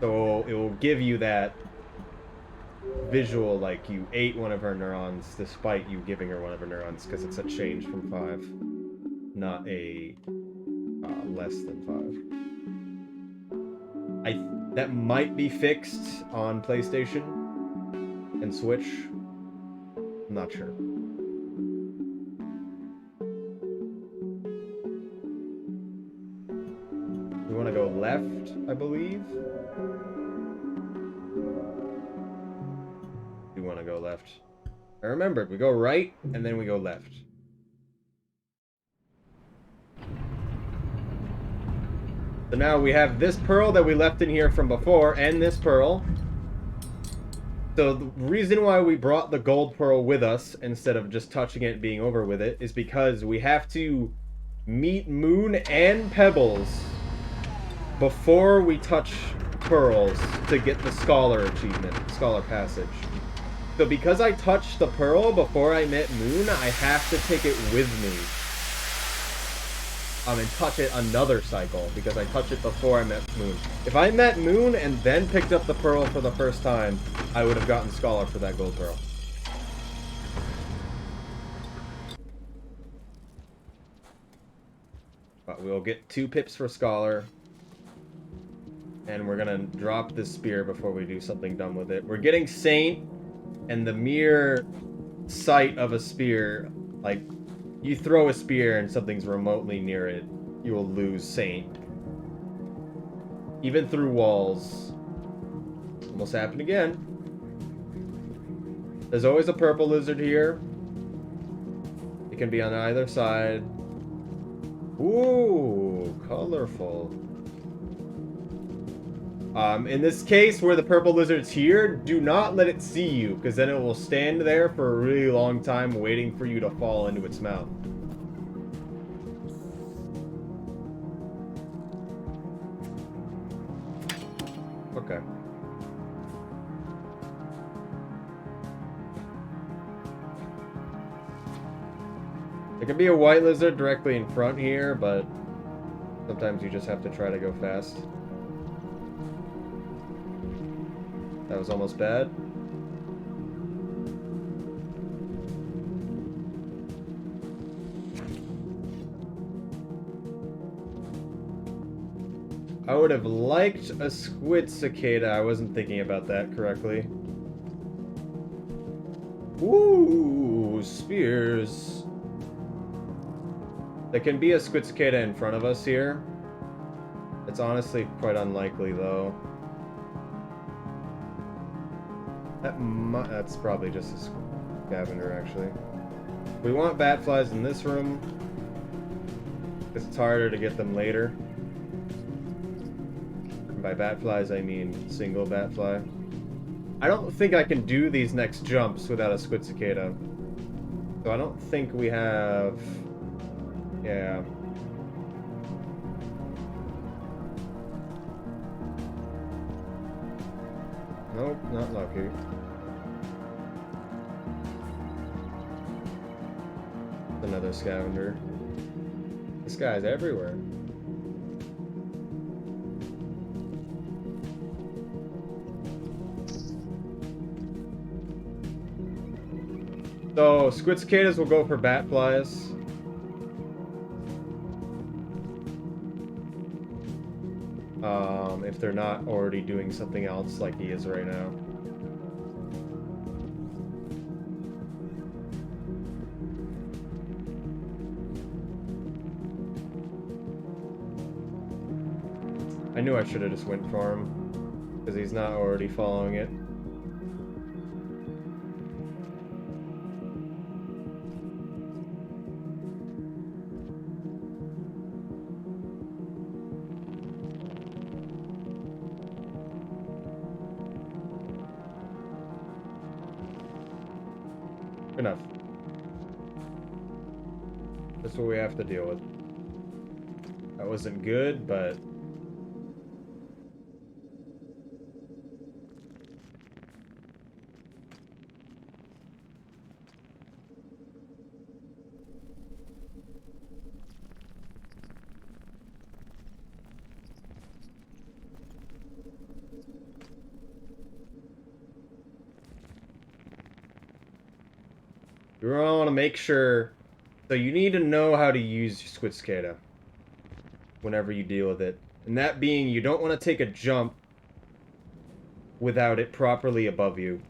So it will give you that visual like you ate one of her neurons despite you giving her one of her neurons, because it's a change from 5, not a less than 5. That might be fixed on PlayStation. and switch? I'm not sure. We want to go left, I believe. We want to go left. I remembered, we go right, and then we go left. So now we have this pearl that we left in here from before, and this pearl. So the reason why we brought the gold pearl with us, instead of just touching it and being over with it, is because we have to meet Moon and Pebbles before we touch pearls to get the Scholar achievement, Scholar Passage. So because I touched the pearl before I met Moon, I have to take it with me. And touch it another cycle, because I touched it before I met Moon. If I met Moon and then picked up the pearl for the first time, I would have gotten Scholar for that gold pearl. But we'll get 2 pips for Scholar. And we're gonna drop this spear before we do something dumb with it. We're getting Saint, and the mere sight of a spear, like, you throw a spear and something's remotely near it, you will lose Saint. Even through walls. Almost happened again. There's always a purple lizard here. It can be on either side. Ooh, colorful. In this case, where the purple lizard's here, do not let it see you, because then it will stand there for a really long time waiting for you to fall into its mouth. Okay. There could be a white lizard directly in front here, but sometimes you just have to try to go fast. That was almost bad. I would have liked a squid cicada. I wasn't thinking about that correctly. Ooh, spears. There can be a squid cicada in front of us here. It's honestly quite unlikely, though. That's probably just a scavenger, actually. We want bat flies in this room, because it's harder to get them later. And by bat flies, I mean single bat fly. I don't think I can do these next jumps without a squid cicada. So I don't think we have... Yeah. Nope, not lucky. Another scavenger. This guy's everywhere. So, squid cicadas will go for bat flies. If they're not already doing something else like he is right now. I knew I should have just went for him, because he's not already following it. Enough. That's what we have to deal with. That wasn't good, but... You want to make sure... So you need to know how to use squid cicada whenever you deal with it. And that being, you don't want to take a jump without it properly above you.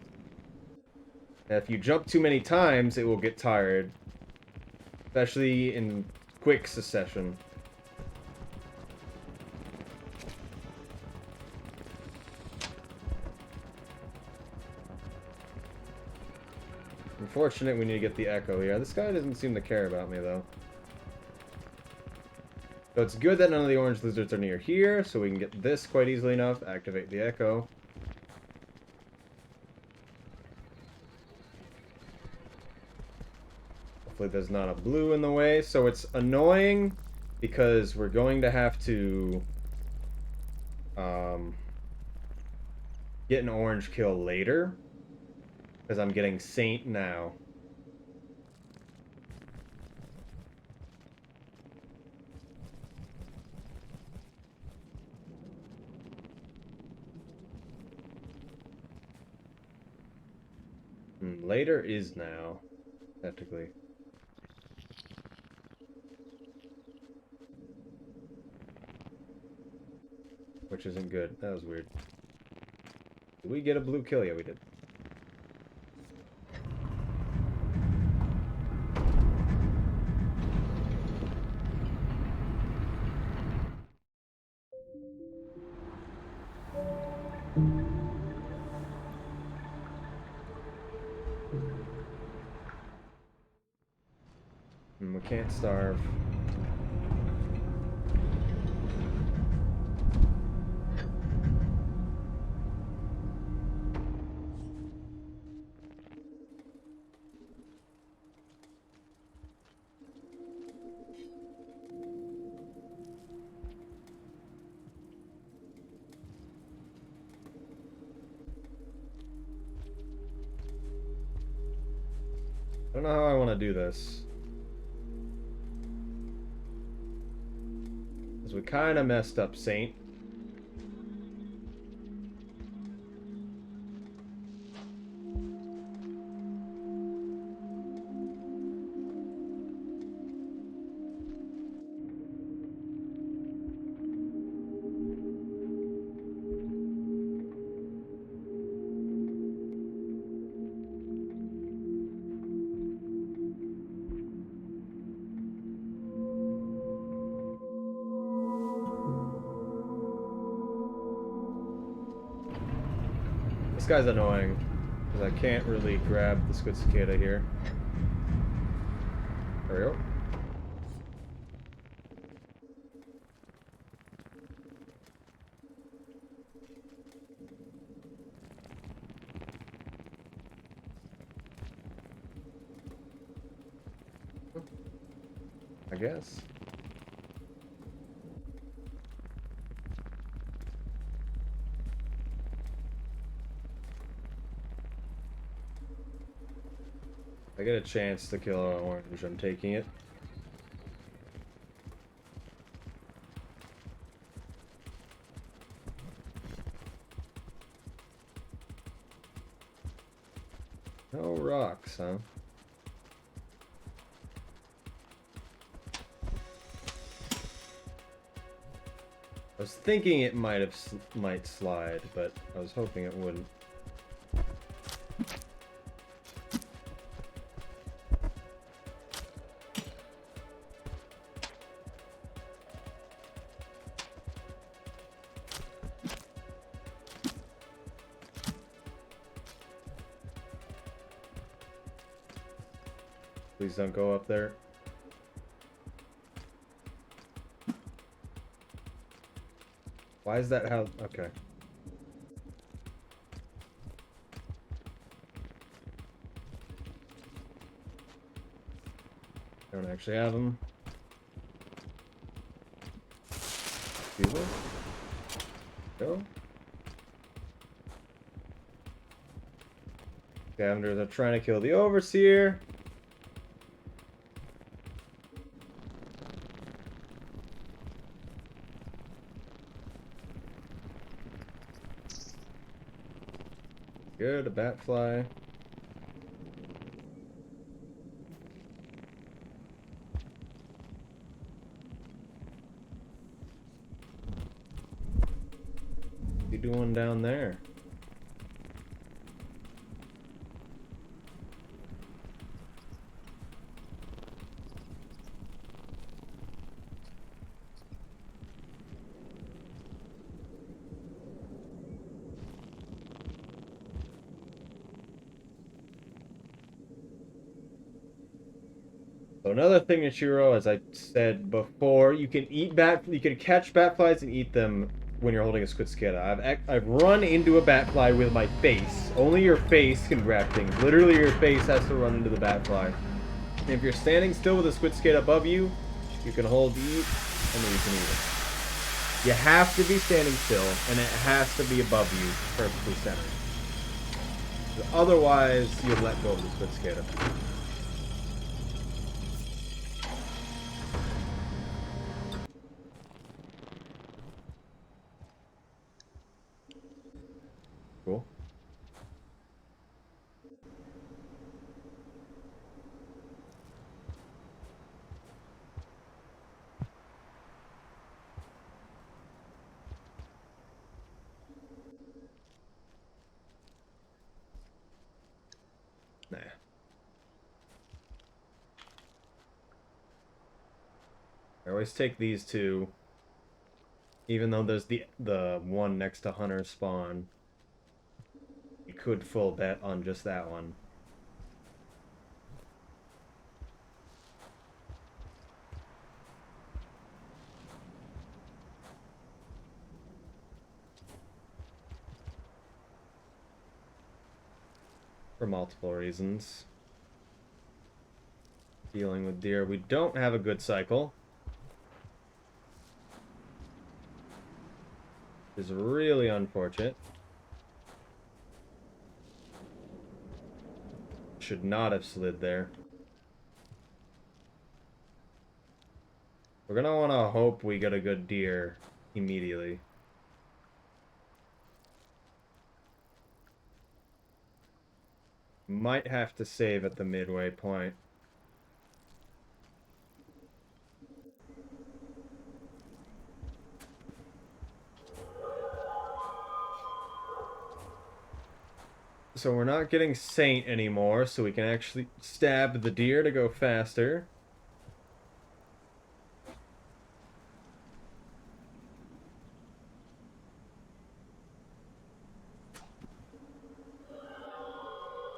If you jump too many times, it will get tired. Especially in quick succession. Unfortunate, we need to get the echo here. This guy doesn't seem to care about me, though. So it's good that none of the orange lizards are near here, so we can get this quite easily enough. Activate the echo. Hopefully there's not a blue in the way. So it's annoying because we're going to have to get an orange kill later. Because I'm getting Saint now. Later is now, technically. Which isn't good. That was weird. Did we get a blue kill? Yeah, we did. We can't starve. I don't know how I want to do this. Because we kind of messed up Saint. This guy's annoying, because I can't really grab the Squid Cicada here. There we go. I guess. I get a chance to kill an orange, I'm taking it. No rocks, huh? I was thinking it might slide, but I was hoping it wouldn't. Please don't go up there. Why is that how... Okay. Don't actually have them. Excuse me? Go. Scavengers are trying to kill the Overseer. Good, a Batfly. What are you doing down there? So another thing, Ichiro, as I said before, you can catch batflies and eat them when you're holding a squid cicada. I've run into a batfly with my face. Only your face can grab things. Literally, your face has to run into the batfly. And if you're standing still with a squid cicada above you, you can hold eat, and then you can eat it. You have to be standing still, and it has to be above you, perfectly centered. Otherwise, you'll let go of the squid cicada. Cool. Nah. I always take these two, even though there's the one next to Hunter's spawn. You could full bet on just that one. For multiple reasons. Dealing with deer. We don't have a good cycle. Which is really unfortunate. Should not have slid there. We're gonna want to hope we get a good deer immediately. Might have to save at the midway point. So we're not getting Saint anymore, so we can actually stab the deer to go faster.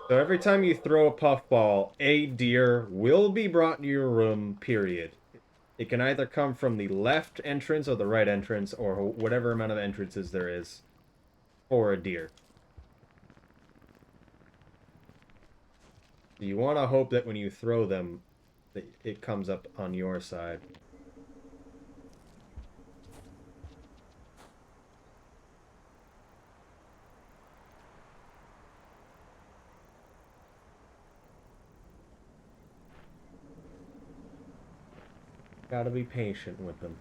So every time you throw a puffball, a deer will be brought to your room, period. It can either come from the left entrance or the right entrance, or whatever amount of entrances there is for a deer. You want to hope that when you throw them, that it comes up on your side. Gotta be patient with them.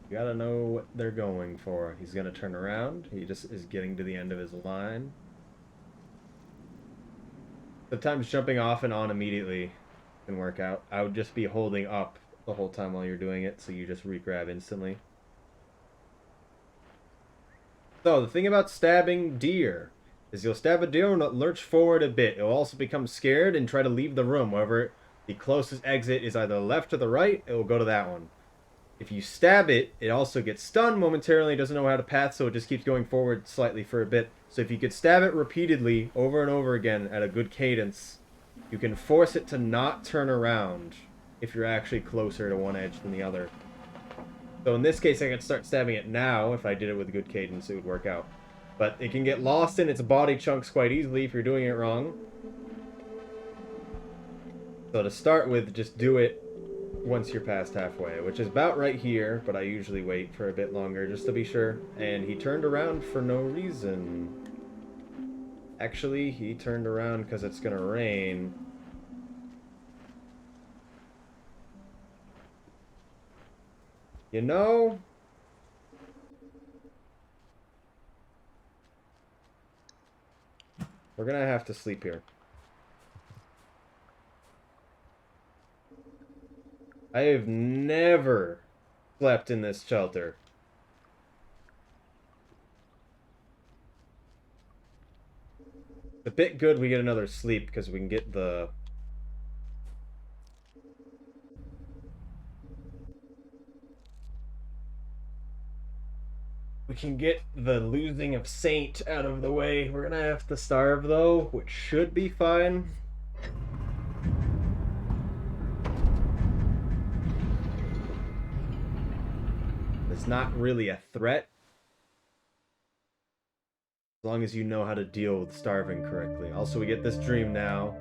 You gotta know what they're going for. He's gonna turn around. He just is getting to the end of his line. Sometimes jumping off and on immediately can work out. I would just be holding up the whole time while you're doing it, so you just re-grab instantly. So, the thing about stabbing deer is you'll stab a deer and it'll lurch forward a bit. It'll also become scared and try to leave the room. However, the closest exit is either left or the right, it will go to that one. If you stab it, it also gets stunned momentarily, doesn't know how to path, so it just keeps going forward slightly for a bit. So if you could stab it repeatedly, over and over again, at a good cadence, you can force it to not turn around if you're actually closer to one edge than the other. So in this case, I could start stabbing it now. If I did it with a good cadence, it would work out. But it can get lost in its body chunks quite easily if you're doing it wrong. So to start with, just do it once you're past halfway, which is about right here, but I usually wait for a bit longer just to be sure. And he turned around for no reason. Actually, he turned around because it's gonna rain. You know, we're gonna have to sleep here. I have never slept in this shelter. It's a bit good we get another sleep because we can get the... We can get the losing of Saint out of the way. We're gonna have to starve though, which should be fine. It's not really a threat. As long as you know how to deal with starving correctly. Also, we get this dream now.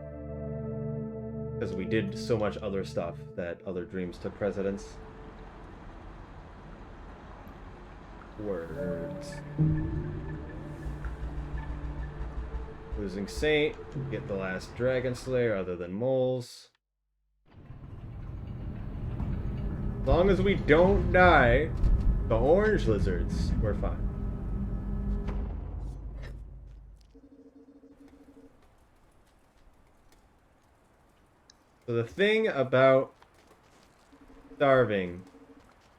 Because we did so much other stuff that other dreams took precedence. Words. Losing Saint. Get the last Dragon Slayer other than moles. As long as we don't die, the orange lizards, we're fine. So the thing about starving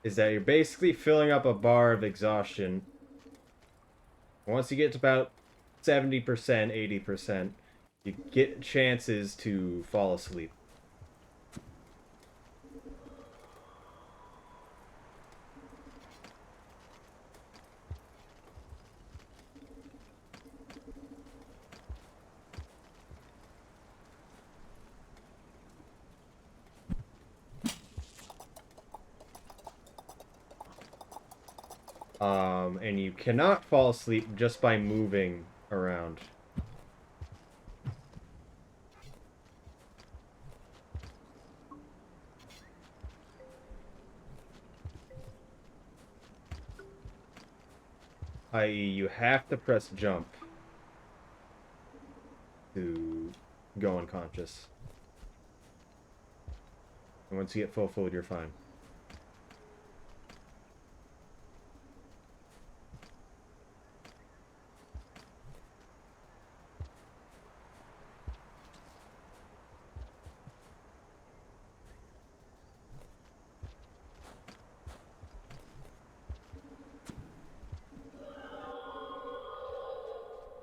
is that you're basically filling up a bar of exhaustion. Once you get to about 70%, 80%, you get chances to fall asleep. And you cannot fall asleep just by moving around. I.e., you have to press jump to go unconscious. And once you get full food, you're fine.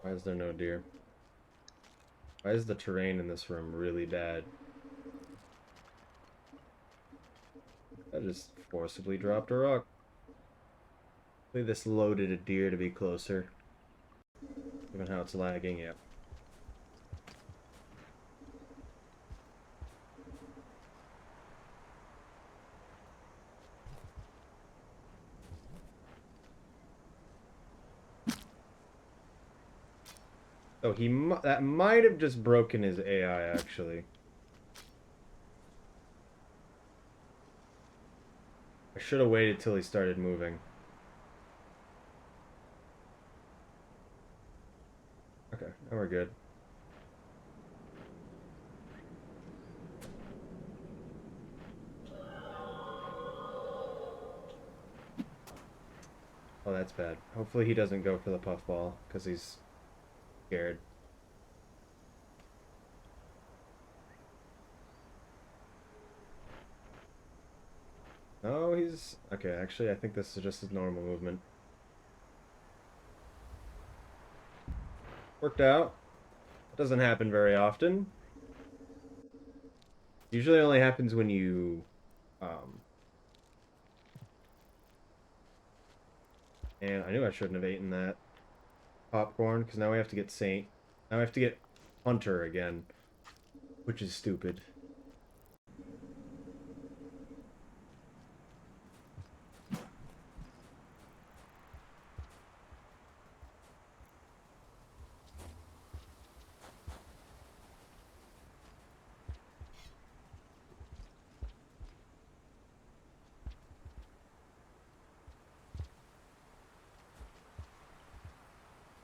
Why is there no deer? Why is the terrain in this room really bad? I just forcibly dropped a rock. Hopefully this loaded a deer to be closer. Given how it's lagging, yeah. Oh, that might have just broken his AI, actually. I should have waited till he started moving. Okay, now we're good. Oh, that's bad. Hopefully he doesn't go for the puffball, because he's scared. No, he's... Okay, actually, I think this is just his normal movement. Worked out. Doesn't happen very often. Usually only happens when you... And I knew I shouldn't have eaten that popcorn, because now we have to get Saint. Now we have to get Hunter again, which is stupid.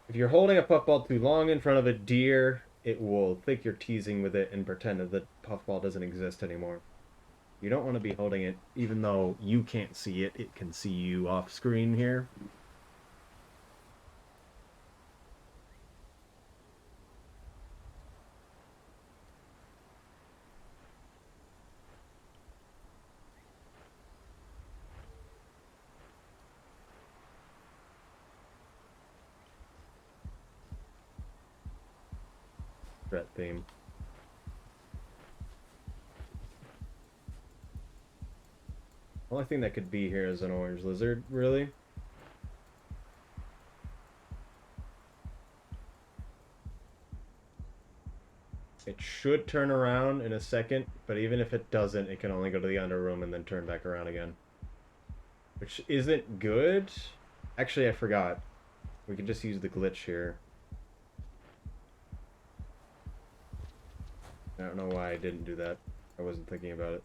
If you're holding a puffball too long in front of a deer, it will think you're teasing with it and pretend that the puffball doesn't exist anymore. You don't want to be holding it, even though you can't see it, it can see you off screen here. Threat theme. Only thing that could be here is an orange lizard, really. It should turn around in a second, but even if it doesn't, it can only go to the under room and then turn back around again. which isn't good. Actually, I forgot. We can just use the glitch here. I don't know why I didn't do that. I wasn't thinking about it.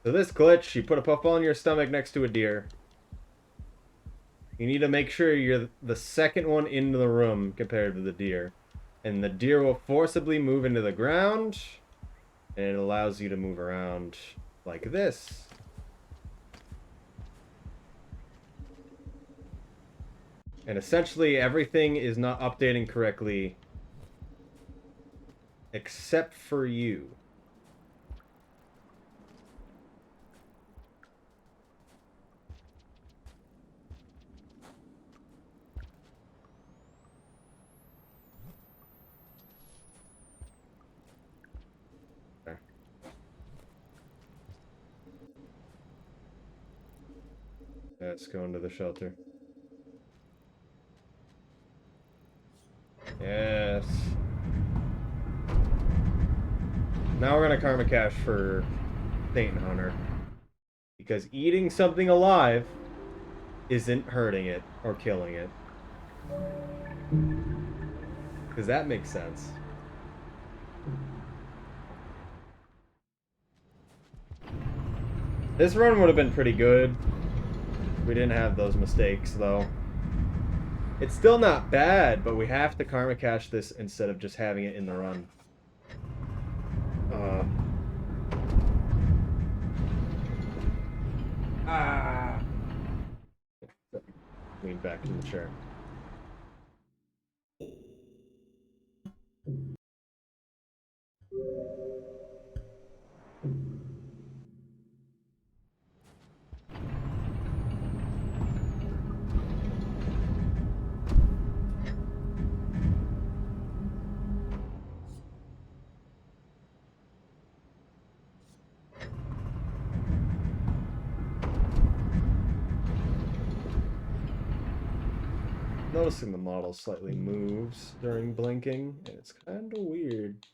So this glitch, you put a puffball in your stomach next to a deer. You need to make sure you're the second one into the room compared to the deer. And the deer will forcibly move into the ground. And it allows you to move around like this. And essentially everything is not updating correctly except for you. Okay. Let's go into the shelter. Yes. Now we're gonna karma cache for Saint Hunter. Because eating something alive isn't hurting it or killing it. Because that makes sense. This run would have been pretty good. We didn't have those mistakes, though. It's still not bad, but we have to karma cache this instead of just having it in the run. Lean back in the chair. Noticing the model slightly moves during blinking, and it's kind of weird.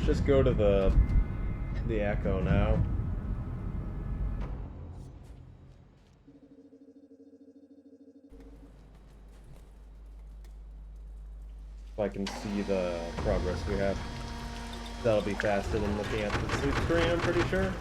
Let's just go to the echo now. If I can see the progress we have. That'll be faster than looking at the sleep screen, I'm pretty sure.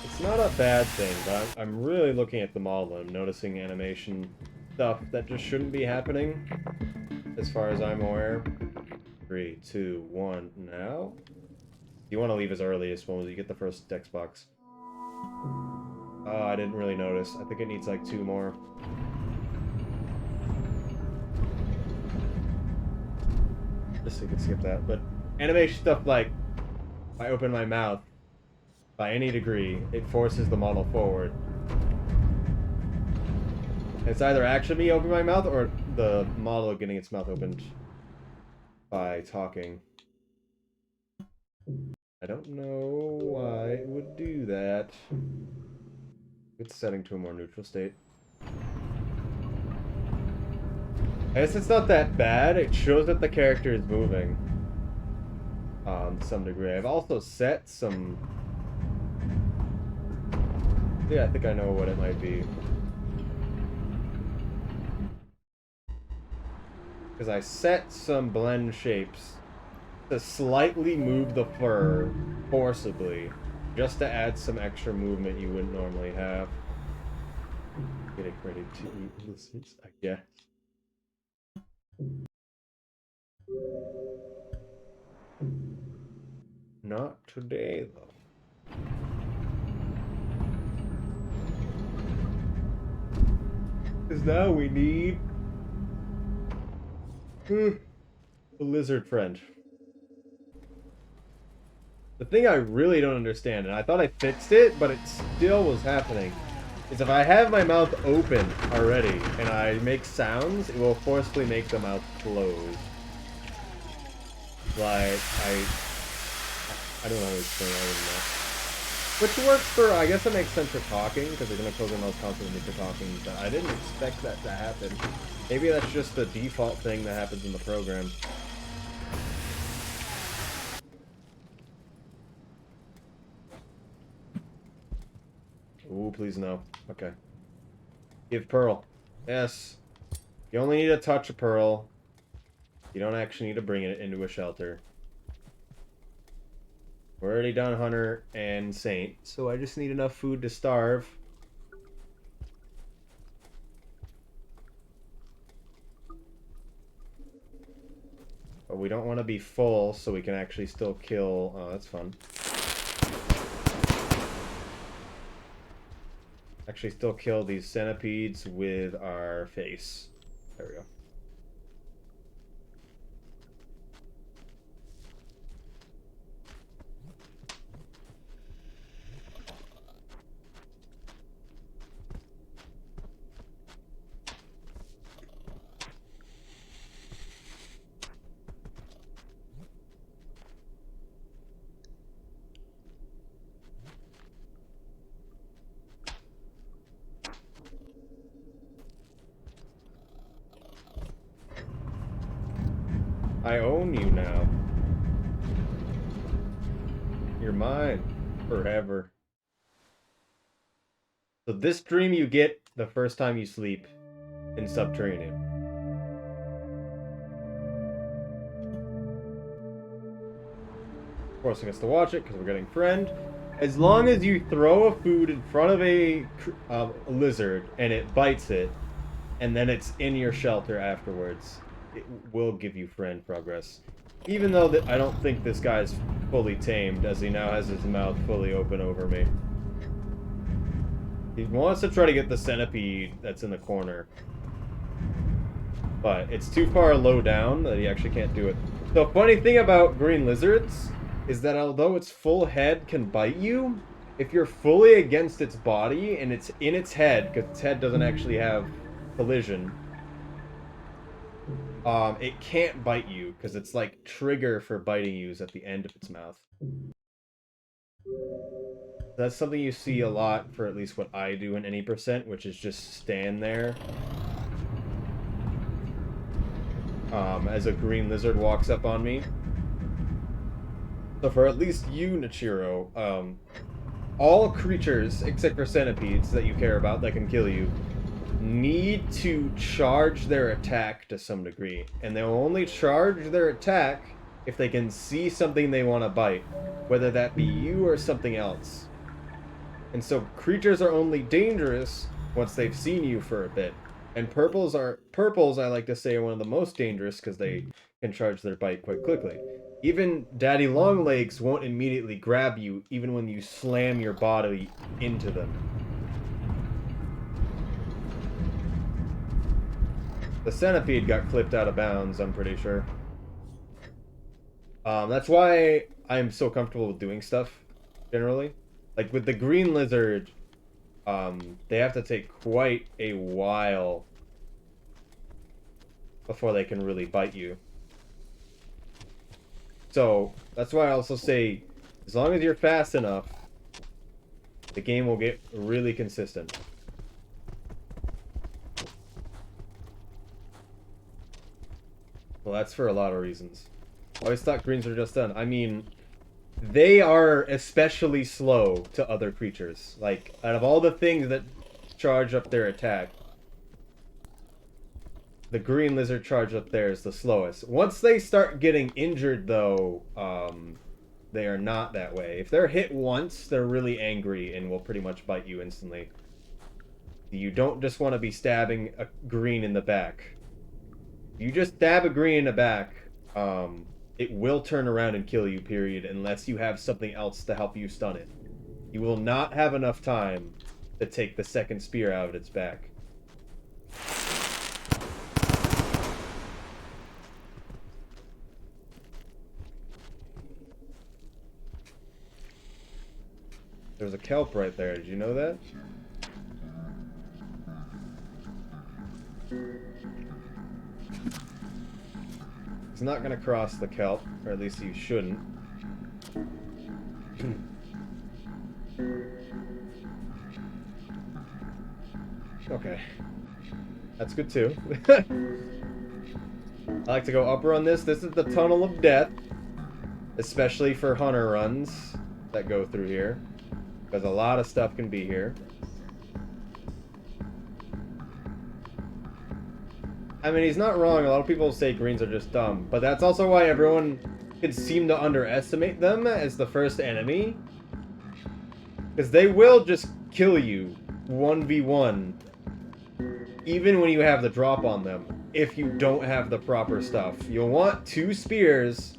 It's not a bad thing, but I'm really looking at the model and noticing animation stuff that just shouldn't be happening, as far as I'm aware. 3, 2, 1, now? You want to leave as early as well as you get the first Xbox. Oh, I didn't really notice. I think it needs like 2 more. Just so you can skip that. But animation stuff like, if I open my mouth, by any degree, it forces the model forward. It's either actually me opening my mouth or the model getting its mouth opened by talking. I don't know why it would do that. It's setting to a more neutral state. I guess it's not that bad. It shows that the character is moving. To some degree. I've also set some... Yeah, I think I know what it might be. Because I set some blend shapes to slightly move the fur forcibly, just to add some extra movement you wouldn't normally have. Getting ready to eat lizards, I guess. Not today, though. Because now we need... a lizard friend. The thing I really don't understand, and I thought I fixed it, but it still was happening, is if I have my mouth open already and I make sounds, it will forcibly make the mouth close. Like, I don't know how to explain it, I wouldn't know. Which works for, I guess it makes sense for talking, because they're going to close their mouth constantly for talking, but I didn't expect that to happen. Maybe that's just the default thing that happens in the program. Ooh, please no. Okay. Give Pearl. Yes. You only need to touch a Pearl. You don't actually need to bring it into a shelter. We're already done Hunter and Saint, so I just need enough food to starve. But we don't want to be full, so we can actually still kill... Oh, that's fun. Actually still kill these centipedes with our face. There we go. I own you now. You're mine. Forever. So this dream you get the first time you sleep in Subterranean. Forcing us to watch it because we're getting friend. As long as you throw a food in front of a lizard and it bites it, and then it's in your shelter afterwards, it will give you friend progress. Even though I don't think this guy's fully tamed, as he now has his mouth fully open over me. He wants to try to get the centipede that's in the corner. But it's too far low down that he actually can't do it. The funny thing about green lizards is that although its full head can bite you, if you're fully against its body and it's in its head, because its head doesn't actually have collision, it can't bite you because it's like trigger for biting you is at the end of its mouth. That's something you see a lot for at least what I do in any percent, which is just stand there as a green lizard walks up on me. So for at least you, Nichiro, all creatures except for centipedes that you care about that can kill you need to charge their attack to some degree, and they'll only charge their attack if they can see something they want to bite, whether that be you or something else. And so creatures are only dangerous once they've seen you for a bit. And purples, I like to say, are one of the most dangerous because they can charge their bite quite quickly. Even Daddy Longlegs won't immediately grab you even when you slam your body into them. The centipede got clipped out of bounds, I'm pretty sure. That's why I'm so comfortable with doing stuff, generally. Like with the green lizard, they have to take quite a while before they can really bite you. So, that's why I also say, as long as you're fast enough, the game will get really consistent. Well, that's for a lot of reasons. I always thought greens were just done. I mean, they are especially slow to other creatures. Like, out of all the things that charge up their attack, the green lizard charge up there is the slowest. Once they start getting injured, though, they are not that way. If they're hit once, they're really angry and will pretty much bite you instantly. You don't just want to be stabbing a green in the back. You just stab a green in the back, it will turn around and kill you, period, unless you have something else to help you stun it. You will not have enough time to take the second spear out of its back. There's a kelp right there. Did you know that? He's not going to cross the kelp, or at least he shouldn't. Okay. That's good too. I like to go upper on this. This is the Tunnel of Death. Especially for hunter runs that go through here. Because a lot of stuff can be here. I mean, he's not wrong. A lot of people say greens are just dumb. But that's also why everyone could seem to underestimate them as the first enemy. Because they will just kill you 1v1. Even when you have the drop on them. If you don't have the proper stuff. You'll want 2 spears.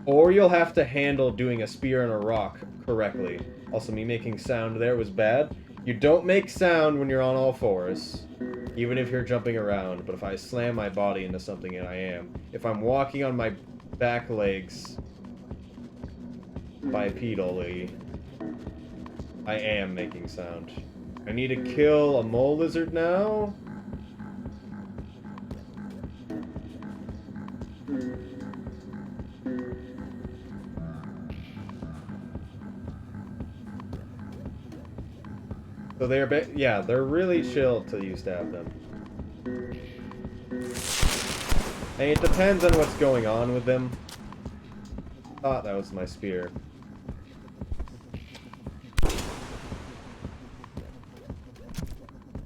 Or you'll have to handle doing a spear and a rock correctly. Also, me making sound there was bad. You don't make sound when you're on all fours. Even if you're jumping around. But if I slam my body into something, and I am. If I'm walking on my back legs bipedally, I am making sound. I need to kill a mole lizard now. So they're, yeah, they're really chill till you stab them. And it depends on what's going on with them. Thought that was my spear.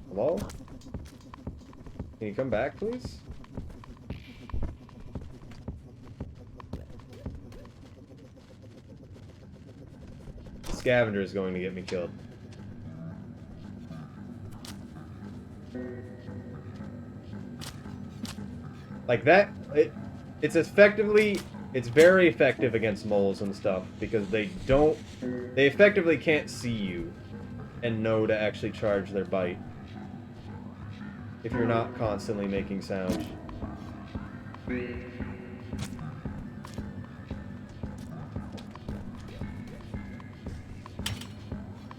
Hello? Can you come back, please? Scavenger is going to get me killed. Like that, it's very effective against moles and stuff, because they effectively can't see you and know to actually charge their bite. If you're not constantly making sound. But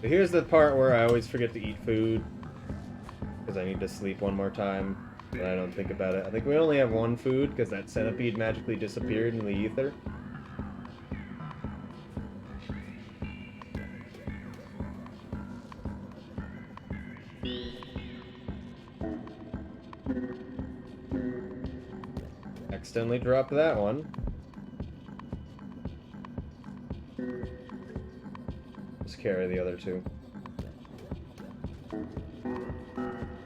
here's the part where I always forget to eat food, because I need to sleep one more time. And I don't think about it. I think we only have 1 food, because that centipede magically disappeared in the ether. Accidentally dropped that one. Just carry the other 2.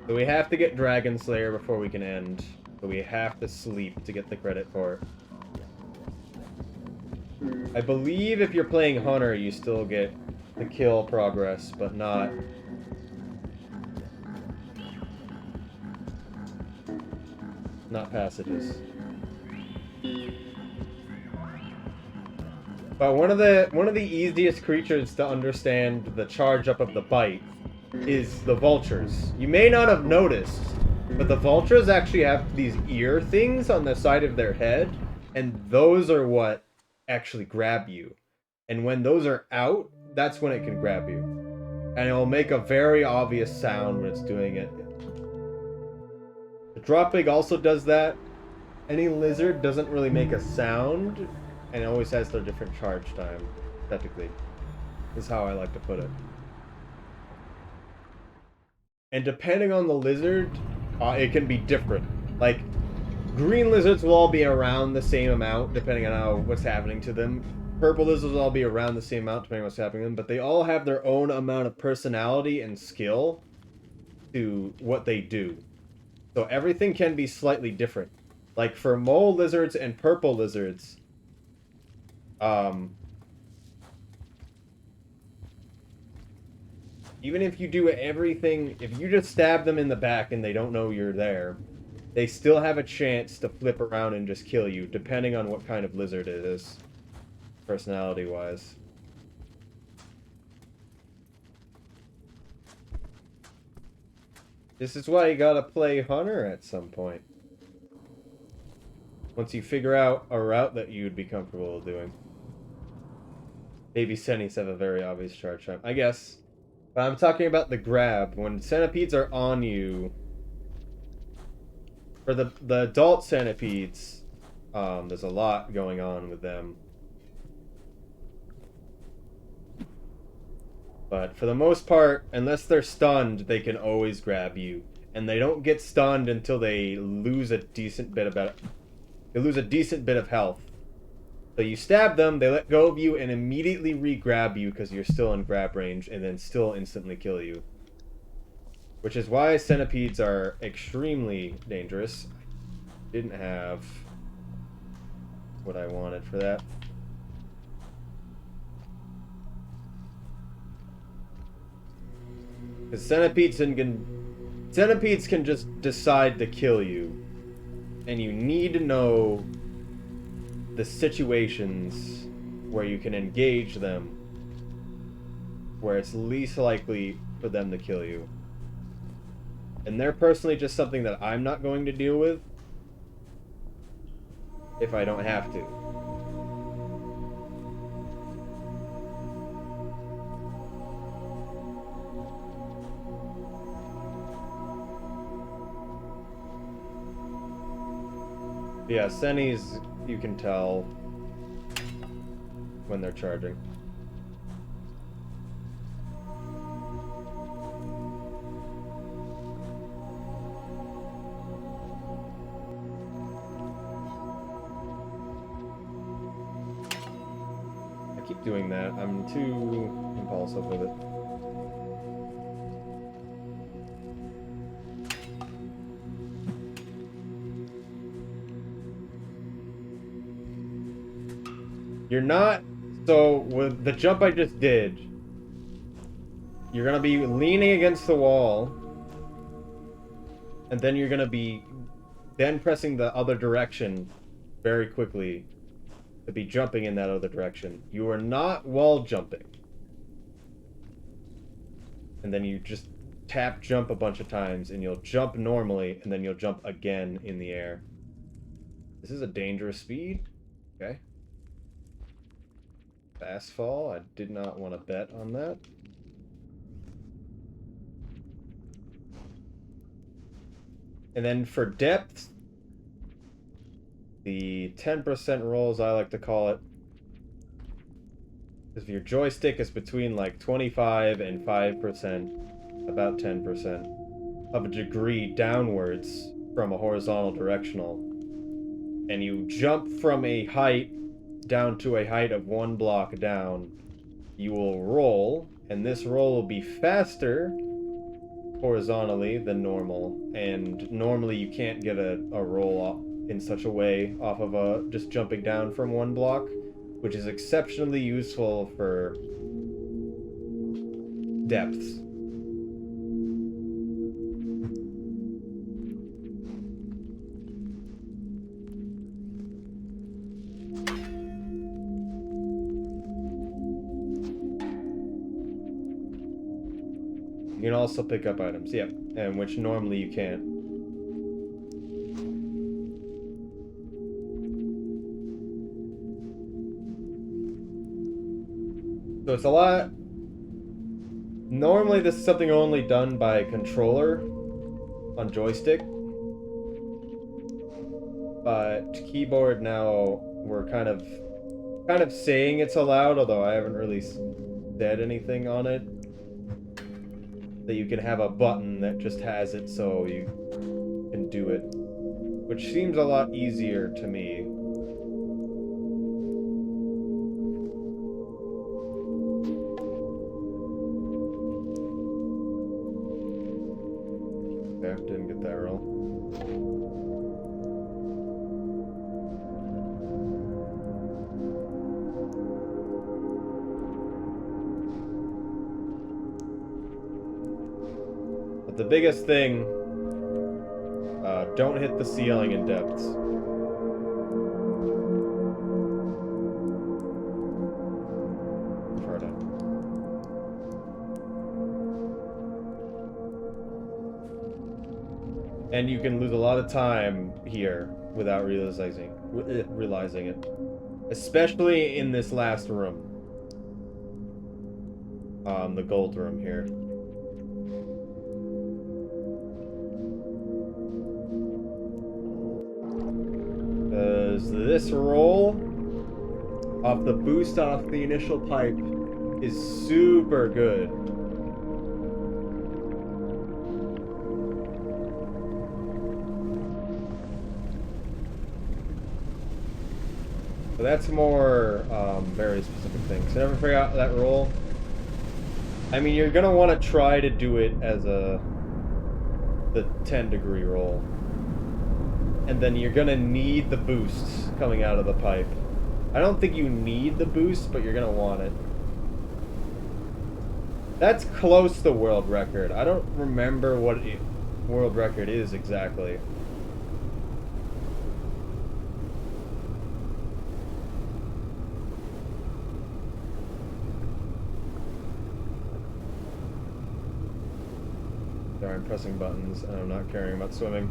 So we have to get Dragon Slayer before we can end. But we have to sleep to get the credit for it. I believe if you're playing Hunter, you still get the kill progress, but not passages. But one of the easiest creatures to understand the charge up of the bite is the vultures. You may not have noticed, but the vultures actually have these ear things on the side of their head, and those are what actually grab you. And when those are out, that's when it can grab you. And it will make a very obvious sound when it's doing it. The Dropwig also does that. Any lizard doesn't really make a sound and it always has their different charge time, technically, is how I like to put it. And depending on the lizard, it can be different. Like, green lizards will all be around the same amount, depending on what's happening to them. Purple lizards will all be around the same amount, depending on what's happening to them. But they all have their own amount of personality and skill to what they do. So everything can be slightly different. Like, for mole lizards and purple lizards, even if you do everything, if you just stab them in the back and they don't know you're there, they still have a chance to flip around and just kill you, depending on what kind of lizard it is, personality-wise. This is why you gotta play Hunter at some point. Once you figure out a route that you'd be comfortable doing. Baby Centipedes have a very obvious charge time, I guess. But I'm talking about the grab. When centipedes are on you, for the adult centipedes, there's a lot going on with them. But for the most part, unless they're stunned, they can always grab you. And they don't get stunned until they lose a decent bit of health. So you stab them, they let go of you, and immediately re-grab you because you're still in grab range, and then still instantly kill you. Which is why centipedes are extremely dangerous. Didn't have what I wanted for that. Because centipedes can just decide to kill you. And you need to know the situations where you can engage them, where it's least likely for them to kill you. And they're personally just something that I'm not going to deal with if I don't have to. Yeah, Sennies, you can tell when they're charging. I keep doing that. I'm too impulsive with it. You're not... So, with the jump I just did, you're gonna be leaning against the wall, and then you're gonna be then pressing the other direction very quickly to be jumping in that other direction. You are not wall jumping. And then you just tap jump a bunch of times, and you'll jump normally, and then you'll jump again in the air. This is a dangerous speed. Okay. Fast fall, I did not want to bet on that. And then for depth, the 10% rolls, I like to call it. If your joystick is between like 25 and 5%, about 10% of a degree downwards from a horizontal directional, and you jump from a height down to a height of 1 block down, you will roll, and this roll will be faster horizontally than normal, and normally you can't get a roll in such a way off of just jumping down from 1 block, which is exceptionally useful for depths. You can also pick up items, yep, and which normally you can't. So it's a lot... Normally this is something only done by controller on joystick. But keyboard now, we're kind of kind of saying it's allowed, although I haven't really said anything on it. That you can have a button that just has it so you can do it. Which seems a lot easier to me. Okay, didn't get that roll. But the biggest thing, don't hit the ceiling in depths. And you can lose a lot of time here without realizing it. Especially in this last room. The gold room here. Because this roll off the boost off the initial pipe is super good. So that's more very specific things. So never forget that roll. I mean, you're gonna want to try to do it as the 10-degree roll. And then you're gonna need the boosts coming out of the pipe. I don't think you need the boost, but you're gonna want it. That's close to world record. I don't remember what world record is exactly. Sorry, I'm pressing buttons and I'm not caring about swimming.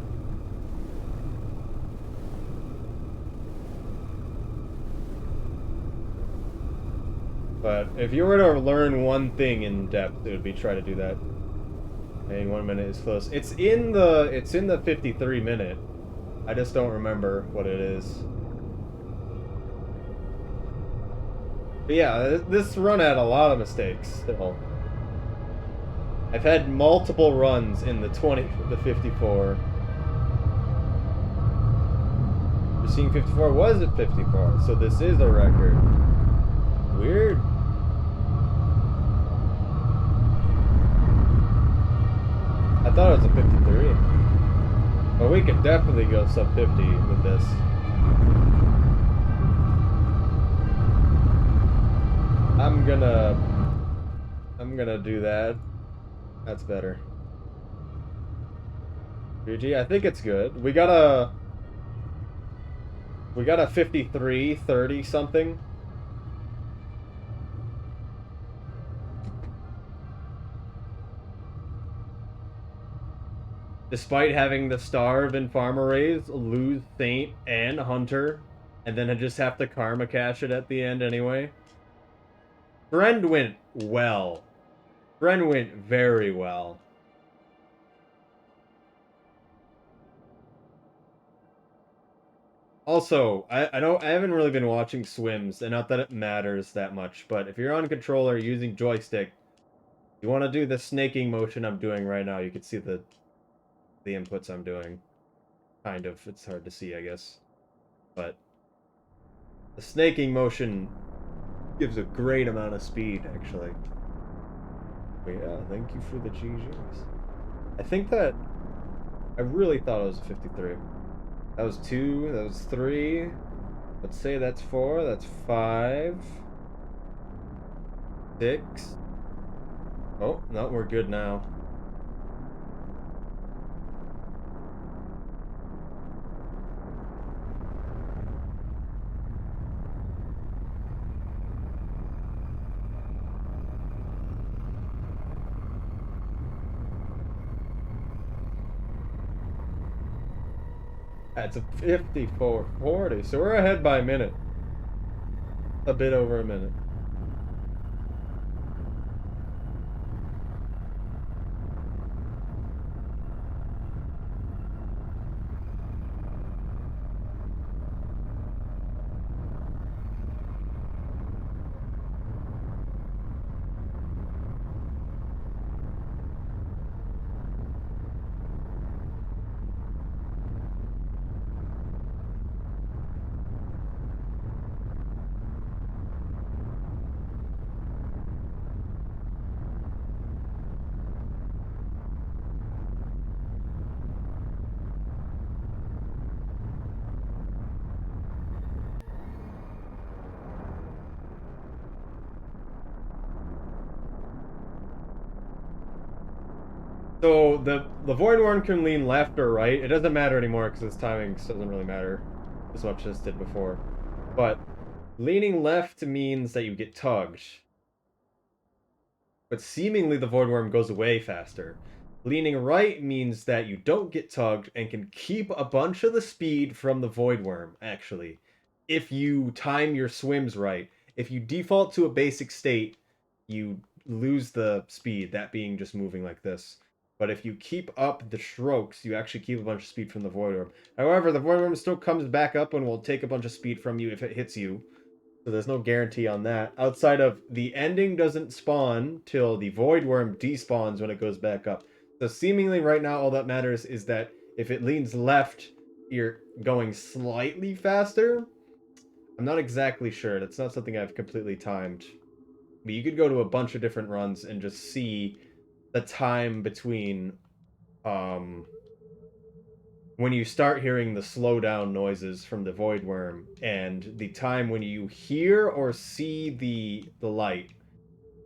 But if you were to learn one thing in depth, it would be try to do that. Dang, 1 minute is close. It's in the 53 minute. I just don't remember what it is. But yeah, this run had a lot of mistakes still. I've had multiple runs in the 54. Machine 54 was at 54, so this is a record. Weird. I thought it was a 53. But we could definitely go sub 50 with this. I'm gonna do that. That's better. GG, I think it's good. We got a 53-30 something. Despite having the Starve and Farmer Raise, lose Saint and Hunter, and then just have to Karma cash it at the end anyway. Friend went well. Friend went very well. Also, I haven't really been watching swims, and not that it matters that much, but if you're on controller using joystick, you want to do the snaking motion I'm doing right now. You can see the inputs I'm doing. Kind of. It's hard to see, I guess. But the snaking motion gives a great amount of speed, actually. But yeah, thank you for the GGs. I think that... I really thought it was a 53. That was 2, that was 3. Let's say that's 4, that's 5. 6. Oh, no, we're good now. That's a 54.40, so we're ahead by a minute. A bit over a minute. So the Void Worm can lean left or right. It doesn't matter anymore because its timing doesn't really matter as much as it did before. But leaning left means that you get tugged. But seemingly the Void Worm goes away faster. Leaning right means that you don't get tugged and can keep a bunch of the speed from the Void Worm, actually. If you time your swims right. If you default to a basic state, you lose the speed, that being just moving like this. But if you keep up the strokes, you actually keep a bunch of speed from the Void Worm. However, the Void Worm still comes back up and will take a bunch of speed from you if it hits you. So there's no guarantee on that. Outside of the ending doesn't spawn till the Void Worm despawns when it goes back up. So seemingly right now all that matters is that if it leans left, you're going slightly faster. I'm not exactly sure. That's not something I've completely timed. But you could go to a bunch of different runs and just see the time between when you start hearing the slowdown noises from the Void Worm and the time when you hear or see the light.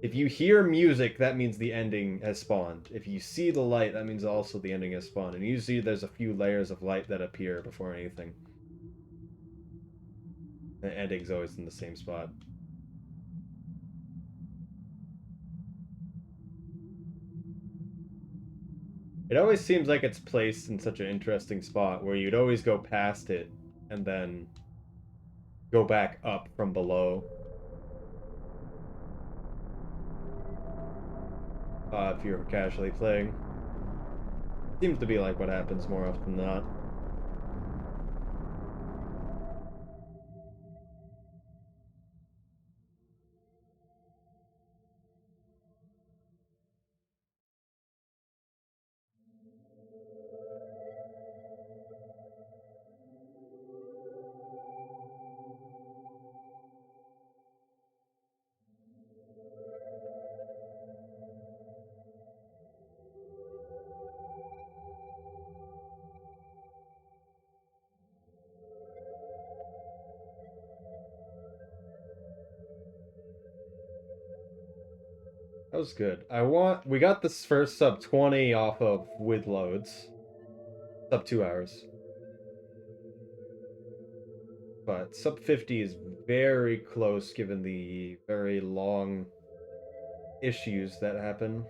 If you hear music, that means the ending has spawned. If you see the light, that means also the ending has spawned. And usually there's a few layers of light that appear before anything. The ending's always in the same spot. It always seems like it's placed in such an interesting spot where you'd always go past it and then go back up from below. If you're casually playing. Seems to be like what happens more often than not. That was good. We got this first sub 20 off of with loads. Sub 2 hours. But sub 50 is very close given the very long issues that happen.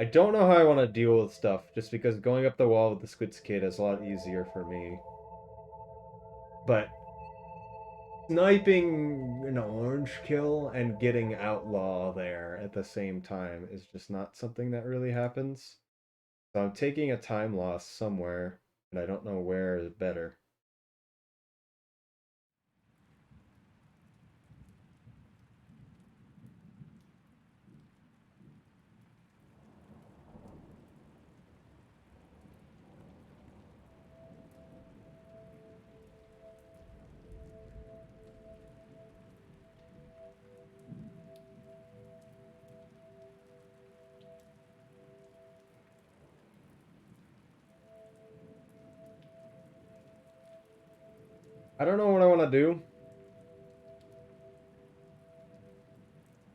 I don't know how I want to deal with stuff, just because going up the wall with the Squid Cicada is a lot easier for me. But sniping an orange kill and getting outlaw there at the same time is just not something that really happens. So I'm taking a time loss somewhere, and I don't know where is better. I don't know what I want to do.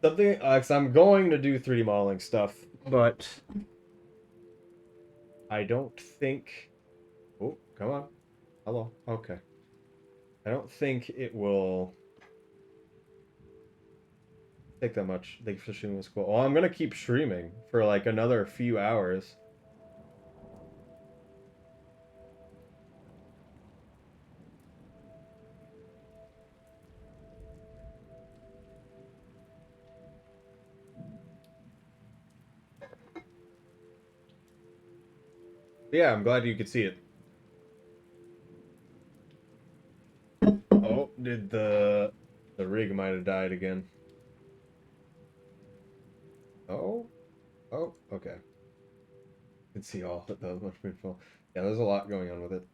Something, cause I'm going to do 3D modeling stuff, but I don't think. Oh, come on. Hello. Okay. I don't think it will take that much. Thank you for streaming this cool. Well, I'm gonna keep streaming for like another few hours. Yeah, I'm glad you could see it. Oh, did the rig might have died again. Oh, oh, okay. You can see all that was much painful. Yeah, there's a lot going on with it.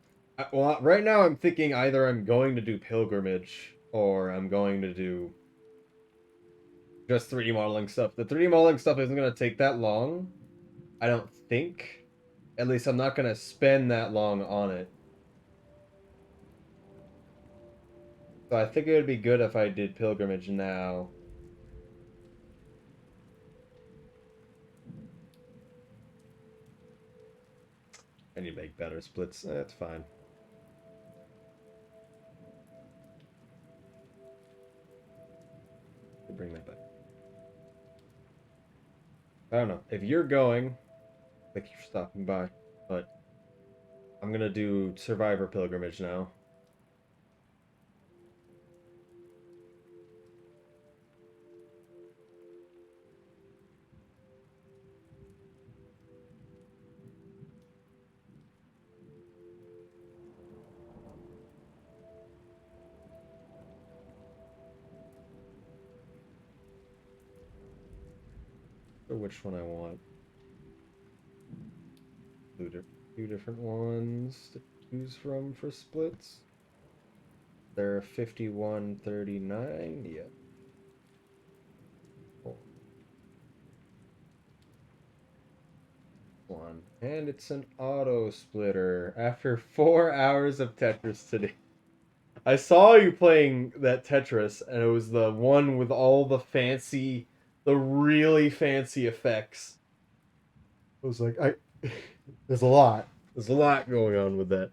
Well, right now I'm thinking either I'm going to do pilgrimage or I'm going to do just 3D modeling stuff. The 3D modeling stuff isn't going to take that long, I don't think. At least I'm not going to spend that long on it. So I think it would be good if I did pilgrimage now. better splits. That's fine. Bring that back. I don't know. If you're going, thank you for stopping by. But I'm gonna do Survivor Pilgrimage now. Or which one I want. Two different ones to choose from for splits. They're 5139. Yeah. Cool. One. And it's an auto splitter after 4 hours of Tetris today. I saw you playing that Tetris, and it was the one with all the really fancy effects. I was like, there's a lot going on with that.